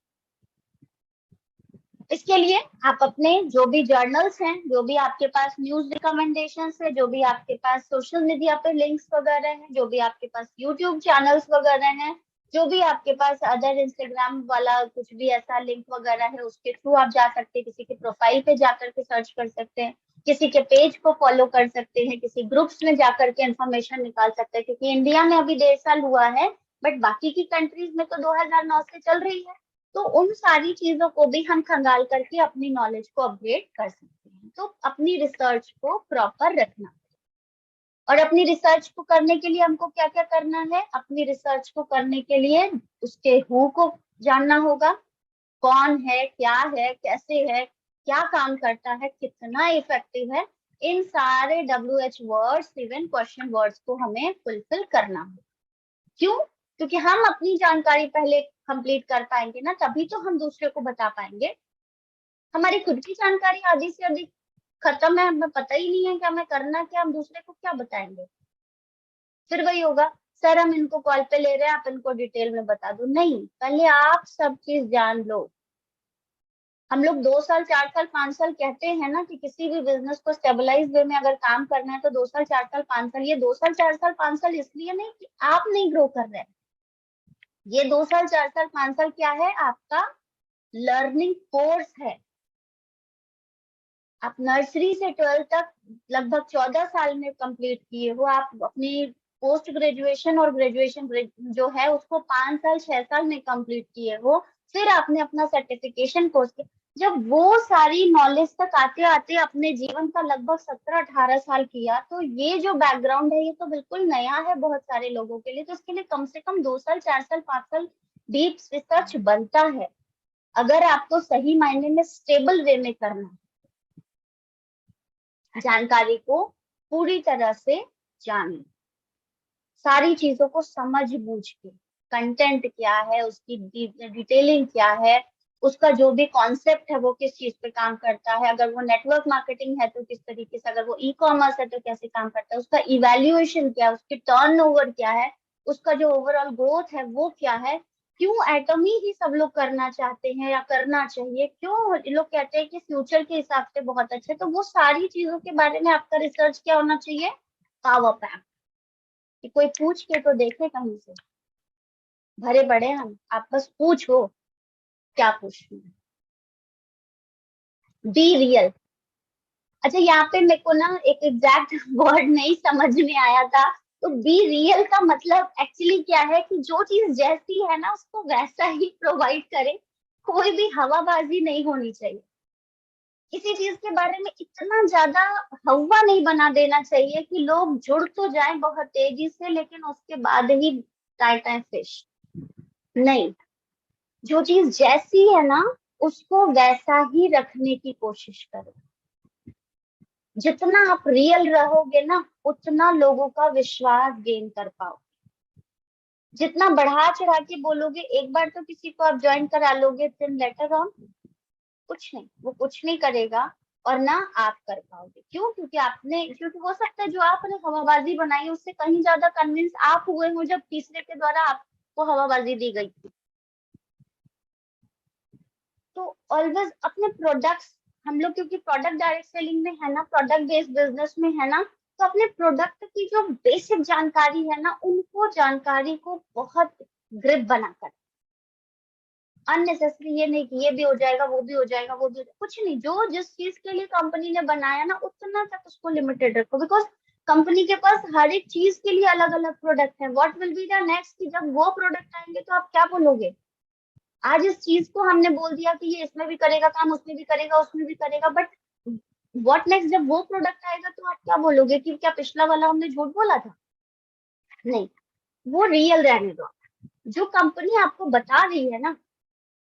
इसके लिए आप अपने जो भी जर्नल्स हैं, जो भी आपके पास न्यूज रिकमेंडेशन है, जो भी आपके पास सोशल मीडिया पे लिंक्स वगैरह हैं, जो भी आपके पास यूट्यूब चैनल्स वगैरह हैं, जो भी आपके पास अदर इंस्टाग्राम वाला कुछ भी ऐसा लिंक वगैरह है, उसके थ्रू आप जा सकते हैं, किसी के प्रोफाइल पे जाकर के सर्च कर सकते हैं, किसी के पेज को फॉलो कर सकते हैं, किसी ग्रुप्स में जाकर के इंफॉर्मेशन निकाल सकते हैं, क्योंकि इंडिया में अभी 1.5 साल हुआ है, बट बाकी की कंट्रीज में तो 2009 से चल रही है। तो उन सारी चीजों को भी हम खंगाल करके अपनी नॉलेज को अपग्रेड कर सकते हैं। तो अपनी रिसर्च को प्रॉपर रखना, और अपनी रिसर्च को करने के लिए हमको क्या क्या करना है, अपनी रिसर्च को करने के लिए उसके हु को जानना होगा, कौन है, क्या है, कैसे है, क्या काम करता है, कितना इफेक्टिव है। इन सारे WH words, even question words को हमें फुलफिल करना है। क्यों? क्योंकि हम अपनी जानकारी पहले कंप्लीट कर पाएंगे ना, तभी तो हम दूसरे को बता पाएंगे। हमारी खुद की जानकारी आधी से अधिक खत्म है, हमें पता ही नहीं है कि हमें करना क्या, हम दूसरे को क्या बताएंगे। फिर वही होगा, सर हम इनको कॉल पे ले रहे हैं, आप इनको डिटेल में बता दो। नहीं, पहले आप सब चीज जान लो, हम लोग 2 साल 4 साल 5 साल कहते हैं ना कि किसी भी बिजनेस को स्टेबलाइज वे में अगर काम करना है तो 2 साल 4 साल 5 साल, ये 2 साल 4 साल 5 साल इसलिए नहीं कि आप नहीं ग्रो कर रहे हैं, ये 2 साल 4 साल 5 साल क्या है, आपका लर्निंग कोर्स है। आप नर्सरी से 12th तक लगभग 14 साल में कंप्लीट किए हो, आप अपनी पोस्ट ग्रेजुएशन और ग्रेजुएशन जो है उसको 5 साल 6 साल में कंप्लीट किए हो, फिर आपने अपना सर्टिफिकेशन कोर्स किया। जब वो सारी नॉलेज तक आते आते अपने जीवन का लगभग 17-18 साल किया, तो ये जो बैकग्राउंड है ये तो बिल्कुल नया है बहुत सारे लोगों के लिए। तो इसके लिए कम से कम 2 साल 4 साल 5 साल डीप रिसर्च बनता है, अगर आपको सही मायने में स्टेबल वे में करना है, जानकारी को पूरी तरह से जाने, सारी चीजों को समझ बूझ के, कंटेंट क्या है, उसकी डिटेलिंग क्या है, उसका जो भी कॉन्सेप्ट है वो किस चीज पे काम करता है, अगर वो नेटवर्क मार्केटिंग है तो किस तरीके से, अगर वो ई कॉमर्स है तो कैसे काम करता है, उसका इवैल्यूएशन क्या है, उसकी टर्नओवर क्या है, उसका जो ओवरऑल ग्रोथ है वो क्या है, क्यों एटमी ही सब लोग करना चाहते हैं या करना चाहिए, क्यों लोग कहते हैं कि फ्यूचर के हिसाब से बहुत अच्छे, तो वो सारी चीजों के बारे में आपका रिसर्च क्या होना चाहिए, पावर पैक, कि कोई पूछ के तो देखे कहीं से, भरे पड़े हम, आप बस पूछो क्या पूछना है। Be real. अच्छा, यहाँ पे मेरे को ना एक एग्जैक्ट वर्ड नहीं समझ में आया था, तो बी रियल का मतलब एक्चुअली क्या है कि जो चीज जैसी है ना उसको वैसा ही प्रोवाइड करे, कोई भी हवाबाजी नहीं होनी चाहिए, किसी चीज के बारे में इतना ज्यादा हवा नहीं बना देना चाहिए कि लोग जुड़ तो जाएं बहुत तेजी से लेकिन उसके बाद ही टाइम टाइम फिश नहीं, जो चीज जैसी है ना उसको वैसा ही रखने की कोशिश करो, जितना आप रियल रहोगे ना उतना लोगों का विश्वास गेन कर पाओ, जितना बढ़ा चढ़ा के बोलोगे एक बार तो किसी को आप ज्वाइन करा लोगे, देन लेटर ऑन कुछ नहीं, वो कुछ नहीं करेगा और ना आप कर पाओगे, क्यों, क्योंकि आपने, क्योंकि हो सकता है जो आपने हवाबाजी बनाई उससे कहीं ज्यादा कन्विंस आप हुए हो जब तीसरे के द्वारा आपको हवाबाजी दी गई थी। तो ऑलवेज अपने प्रोडक्ट्स, हम लोग क्योंकि प्रोडक्ट डायरेक्ट सेलिंग में है ना, प्रोडक्ट बेस्ड बिजनेस में है ना, तो अपने प्रोडक्ट की जो बेसिक जानकारी है ना उनको जानकारी को बहुत ग्रिप बनाकर, अननेसेसरी ये नहीं कि ये भी हो जाएगा वो भी हो जाएगा वो भी हो जाएगा, कुछ नहीं, जो जिस चीज के लिए कंपनी ने बनाया ना उतना तक उसको लिमिटेड रखो, बिकॉज कंपनी के पास हर एक चीज के लिए अलग अलग प्रोडक्ट है, what will be the next, कि जब वो प्रोडक्ट आएंगे तो आप क्या बोलोगे, आज इस चीज को हमने बोल दिया कि ये इसमें भी करेगा काम, उसमें भी करेगा उसमें भी करेगा, बट व्हाट नेक्स्ट, जब वो प्रोडक्ट आएगा तो आप क्या बोलोगे कि क्या पिछला वाला हमने झूठ बोला था, नहीं, वो रियल रहने दो, जो कंपनी आपको बता रही है ना,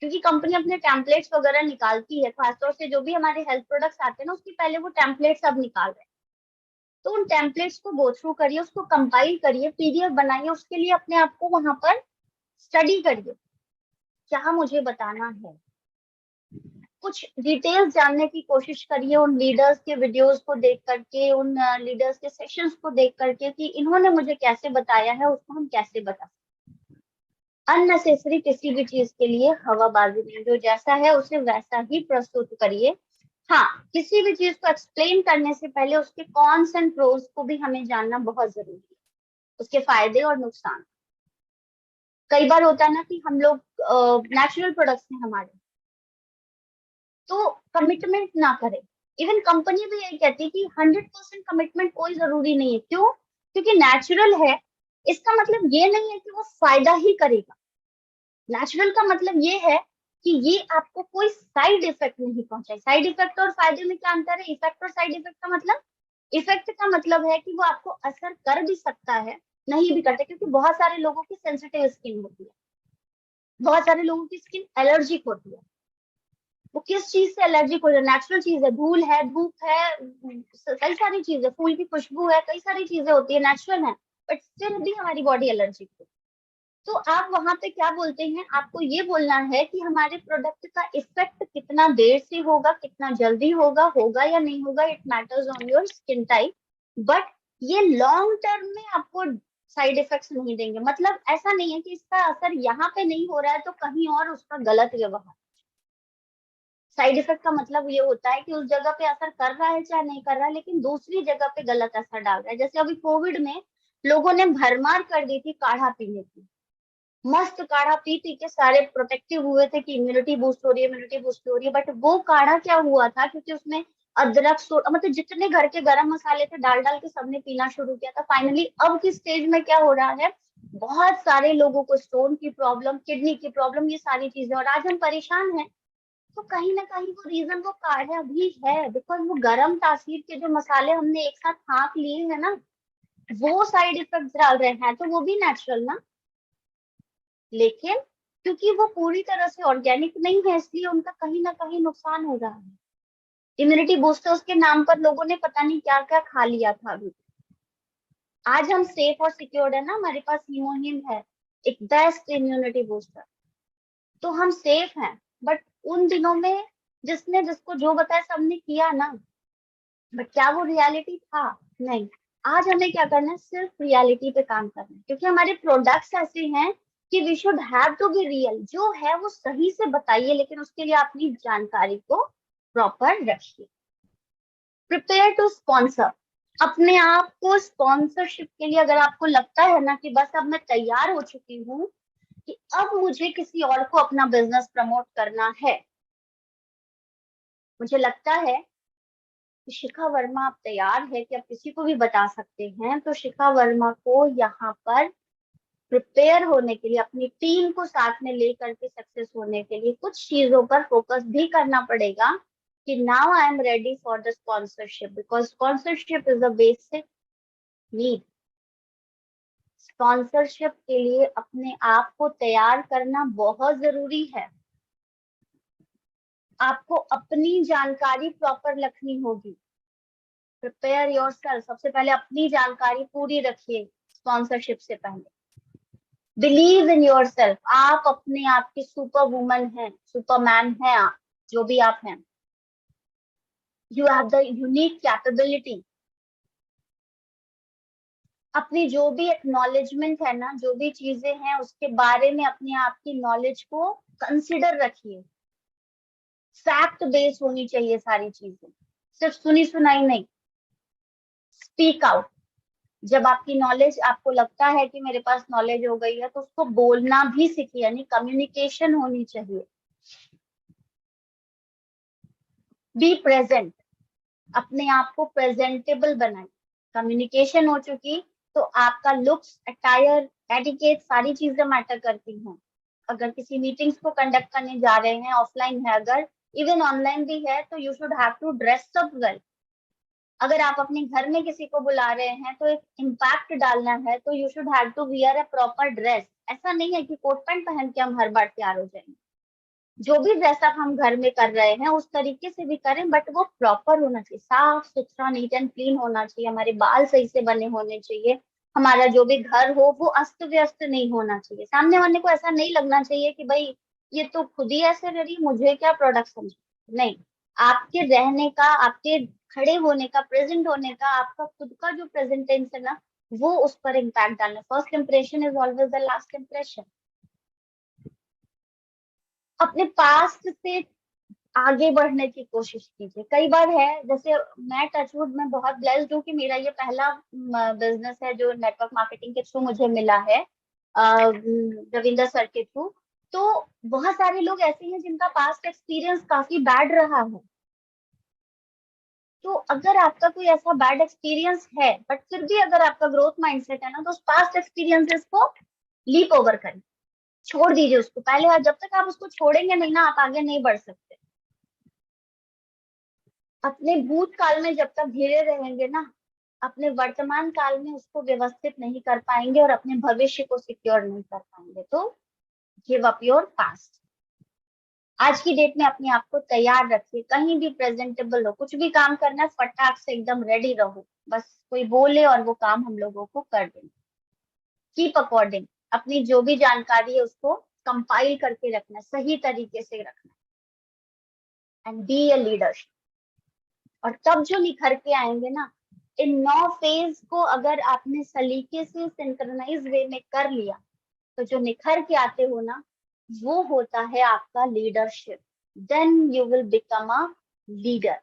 क्योंकि कंपनी अपने टेम्पलेट्स वगैरह निकालती है, खासतौर से जो भी हमारे हेल्थ प्रोडक्ट्स आते हैं ना उसकी पहले वो टेम्पलेट्स अब निकाल रहे हैं, तो उन टेम्पलेट्स को गो थ्रू करिए, उसको कंपाइल करिए, पीडीएफ बनाइए, उसके लिए अपने आप को वहां पर स्टडी करिए, क्या मुझे बताना है, कुछ डिटेल्स जानने की कोशिश करिए उन लीडर्स के वीडियोस को देख करके, उन लीडर्स के सेशंस को देख करके कि इन्होंने मुझे कैसे बताया है उसको हम कैसे बता, अननेसेसरी किसी भी चीज के लिए हवाबाजी नहीं, जो जैसा है उसे वैसा ही प्रस्तुत करिए। हाँ, किसी भी चीज को एक्सप्लेन करने से पहले उसके कॉन्स एंड प्रोज को भी हमें जानना बहुत जरूरी है, उसके फायदे और नुकसान। कई बार होता है ना कि हम लोग नेचुरल प्रोडक्ट्स हैं हमारे, तो कमिटमेंट ना करें, इवन कंपनी भी यही कहती है कि 100% कमिटमेंट कोई जरूरी नहीं है, क्यों, क्योंकि नेचुरल है, इसका मतलब ये नहीं है कि वो फायदा ही करेगा, नेचुरल का मतलब ये है कि ये आपको कोई साइड इफेक्ट नहीं पहुंचाए, साइड इफेक्ट और फायदे में क्या अंतर है, इफेक्ट और साइड इफेक्ट का मतलब, इफेक्ट का मतलब है कि वो आपको असर कर भी सकता है, नहीं भी करता, क्योंकि बहुत सारे लोगों की सेंसिटिव स्किन होती है, बहुत सारे लोगों की स्किन एलर्जिक होती है, वो किस चीज से एलर्जिक हो जाए, नेचुरल चीज है, धूल है, धूप है, कई सारी चीजें, फूल की खुशबू है, कई सारी चीजें होती है, नेचुरल है, बट फिर भी हमारी बॉडी एलर्जिक है, तो आप वहां पे क्या बोलते हैं, आपको ये बोलना है कि हमारे प्रोडक्ट का इफेक्ट कितना देर से होगा, कितना जल्दी होगा, होगा या नहीं होगा, it matters on your skin type, but ये लॉन्ग टर्म में आपको साइड इफेक्ट्स नहीं देंगे, मतलब ऐसा नहीं है कि इसका असर यहाँ पे नहीं हो रहा है तो कहीं और उसका गलत व्यवहार, साइड इफेक्ट का मतलब ये होता है कि उस जगह पे असर कर रहा है चाहे नहीं कर रहा है, लेकिन दूसरी जगह पे गलत असर डाल रहा है। जैसे अभी कोविड में लोगों ने भरमार कर दी थी काढ़ा पीने की, मस्त काढ़ा पी पी के सारे प्रोटेक्टिव हुए थे कि इम्यूनिटी बूस्ट हो रही है, इम्यूनिटी बूस्ट हो रही है। बट वो काढ़ा क्या हुआ था, क्योंकि उसमें अदरक सोडा मतलब जितने घर के गरम मसाले थे डाल डाल के सबने पीना शुरू किया था। फाइनली अब की स्टेज में क्या हो रहा है, बहुत सारे लोगों को स्टोन की प्रॉब्लम, किडनी की प्रॉब्लम, ये सारी चीजें, और आज हम परेशान हैं। तो कहीं ना कहीं वो रीजन वो काढ़ा भी है, बिकॉज वो गरम तासीर के जो मसाले हमने एक साथ हाँक लिए हैं ना, वो साइड इफेक्ट डाल रहे हैं। तो वो भी नेचुरल ना, लेकिन क्योंकि वो पूरी तरह से ऑर्गेनिक नहीं है, इसलिए उनका कहीं ना कहीं नुकसान हो रहा है। इम्यूनिटी बूस्टर्स के नाम पर लोगों ने पता नहीं क्या क्या खा लिया था अभी। आज हम सेफ और सिक्योर्ड है ना, हमारे पास हीमोहिम है, एक बेस्ट इम्यूनिटी बूस्टर, तो हम सेफ हैं। बट उन दिनों में जिसने जिसको जो बताया सबने किया ना, बट क्या वो रियलिटी था? नहीं। आज हमें क्या करना है, सिर्फ रियलिटी पे काम करना है, क्योंकि हमारे प्रोडक्ट्स ऐसे हैं कि we should have to be real. जो है वो सही से बताइए, लेकिन उसके लिए अपनी जानकारी को प्रॉपर रखिए। प्रिपेयर टू स्पॉन्सर, अपने आप को स्पॉन्सरशिप के लिए, अगर आपको लगता है ना कि बस अब मैं तैयार हो चुकी हूँ कि अब मुझे किसी और को अपना बिजनेस प्रमोट करना है, मुझे लगता है कि शिखा वर्मा आप तैयार है कि आप किसी को भी बता सकते हैं, तो शिखा वर्मा को यहाँ पर प्रिपेयर होने के लिए, अपनी टीम को साथ में लेकर के सक्सेस होने के लिए कुछ चीजों पर फोकस भी करना पड़ेगा कि now I am ready for the sponsorship, because sponsorship is the basic need. Sponsorship के लिए अपने आप को तैयार करना बहुत जरूरी है। आपको अपनी जानकारी प्रॉपर रखनी होगी। प्रिपेयर योरसेल्फ, सबसे पहले अपनी जानकारी पूरी रखिए स्पॉन्सरशिप से पहले। बिलीव इन योरसेल्फ, आप अपने आप की सुपर वुमन हैं, सुपरमैन हैं आप, जो भी आप हैं। You have the unique capability. अपनी जो भी एक्नॉलेजमेंट है ना, जो भी चीजें हैं उसके बारे में अपने आप की नॉलेज को कंसिडर रखिए। फैक्ट बेस्ड होनी चाहिए सारी चीजें, सिर्फ सुनी सुनाई नहीं। Speak out. जब आपकी नॉलेज, आपको लगता है कि मेरे पास नॉलेज हो गई है, तो उसको बोलना भी सीखिए, यानी कम्युनिकेशन होनी चाहिए। बी प्रेजेंट, अपने आप को प्रेजेंटेबल बनाए। कम्युनिकेशन हो चुकी, तो आपका लुक्स, अटायर, एटिकेट, सारी चीजें मैटर करती हैं। अगर किसी मीटिंग्स को कंडक्ट करने जा रहे हैं, ऑफलाइन है अगर, इवन ऑनलाइन भी है, तो you should have to dress up well. अगर आप अपने घर में किसी को बुला रहे हैं तो एक इम्पैक्ट डालना है, तो you should have to wear a proper dress. ऐसा नहीं है कि कोट पैंट पहन के हम हर बार तैयार हो जाएंगे। जो भी ड्रेसअप हम घर में कर रहे हैं उस तरीके से भी करें, बट वो प्रॉपर होना चाहिए, साफ सुथरा, नीट एंड क्लीन होना चाहिए। हमारे बाल सही से बने होने चाहिए। हमारा जो भी घर हो वो अस्त व्यस्त नहीं होना चाहिए। सामने वाले को ऐसा नहीं लगना चाहिए कि भाई ये तो खुद ही ऐसे रह रही, मुझे क्या प्रोडक्ट समझ। नहीं, आपके रहने का, आपके खड़े होने का, प्रेजेंट होने का, आपका खुद का जो प्रेजेंटेंस है ना, वो उस पर इम्पैक्ट डालना। First impression is always the last impression. अपने पास्ट से आगे बढ़ने की कोशिश कीजिए। कई बार है, जैसे मैं टचवुड में बहुत ब्लेस्ड हूँ कि मेरा ये पहला बिजनेस है जो नेटवर्क मार्केटिंग के थ्रू मुझे मिला है, रविंदर सर के थ्रू। तो बहुत सारे लोग ऐसे हैं जिनका पास्ट एक्सपीरियंस काफी बैड रहा है। तो अगर आपका कोई ऐसा बैड एक्सपीरियंस है, बट फिर भी अगर आपका ग्रोथ माइंडसेट है ना, तो उस पास्ट एक्सपीरियंसेस को लीप ओवर करें, छोड़ दीजिए उसको पहले। जब तक आप उसको छोड़ेंगे नहीं ना, आप आगे नहीं बढ़ सकते। अपने भूतकाल में जब तक घिरे रहेंगे ना, अपने वर्तमान काल में उसको व्यवस्थित नहीं कर पाएंगे और अपने भविष्य को सिक्योर नहीं कर पाएंगे। तो गिव अप योर पास्ट। आज की डेट में अपने आप को तैयार रखिए, कहीं भी प्रेजेंटेबल हो, कुछ भी काम करना है फटाक से एकदम रेडी रहो, बस कोई बोले और वो काम हम लोगों को कर देंगे। कीप अकॉर्डिंग, अपनी जो भी जानकारी है उसको कंपाइल करके रखना, सही तरीके से रखना, एंड बी अ लीडरशिप। और तब जो निखर के आएंगे ना, इन 9 फेज को अगर आपने सलीके से सिंक्रोनाइज वे में कर लिया, तो जो निखर के आते हो ना, वो होता है आपका leadership. Then you will become a leader.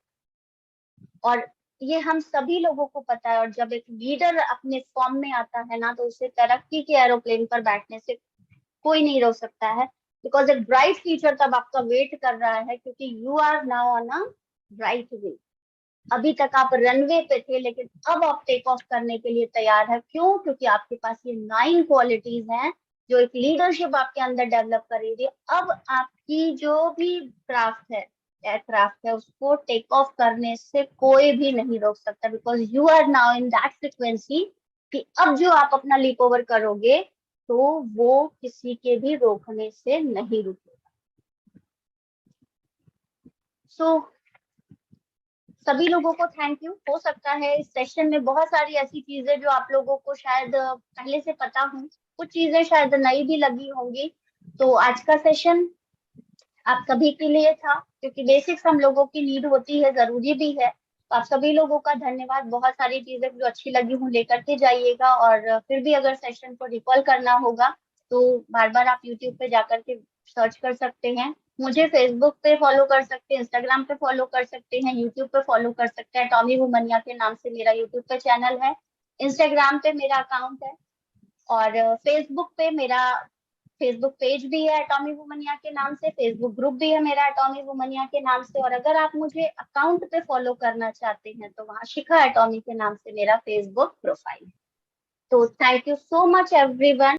और ये हम सभी लोगों को पता है। और जब एक लीडर अपने फॉर्म में आता है ना, तो उसे तरक्की के एरोप्लेन पर बैठने से कोई नहीं रोक सकता है। बिकॉज एक ब्राइट फ्यूचर तब आपका वेट कर रहा है, क्योंकि you are now on a right way. अभी तक आप रनवे पे थे, लेकिन अब आप टेक ऑफ करने के लिए तैयार है। क्यों? क्योंकि आपके पास ये 9 क्वालिटीज हैं जो एक लीडरशिप आपके अंदर डेवलप करेगी। अब आपकी जो भी क्राफ्ट है, एयरक्राफ्ट है, उसको टेक ऑफ करने से कोई भी नहीं रोक सकता। Because you are now in that frequency कि अब जो आप अपना लीप ओवर करोगे, तो वो किसी के भी रोकने से नहीं रुकेगा। सो सभी लोगों को थैंक यू। हो सकता है इस सेशन में बहुत सारी ऐसी चीजें जो आप लोगों को शायद पहले से पता हो, कुछ चीजें शायद नई भी लगी होंगी। तो आज का सेशन आप सभी के लिए था, क्योंकि बेसिक्स हम लोगों की नीड होती है, जरूरी भी है। तो आप सभी लोगों का धन्यवाद। बहुत सारी चीजें जो अच्छी लगी हूँ लेकर के जाइएगा। और फिर भी अगर सेशन को रिकॉल करना होगा, तो बार बार आप यूट्यूब पे जाकर के सर्च कर सकते हैं। मुझे फेसबुक पे फॉलो कर सकते हैं, इंस्टाग्राम पे फॉलो कर सकते हैं, यूट्यूब पे फॉलो कर सकते हैं। टॉमी वुमनिया के नाम से मेरा यूट्यूब पे चैनल है, इंस्टाग्राम पे मेरा अकाउंट है, और फेसबुक पे मेरा फेसबुक पेज भी है एटॉमी वुमनिया के नाम से, फेसबुक ग्रुप भी है मेरा एटॉमी वुमनिया के नाम से। और अगर आप मुझे अकाउंट पे फॉलो करना चाहते हैं, तो वहाँ शिखा एटॉमी के नाम से मेरा फेसबुक प्रोफाइल है। तो thank you so much everyone.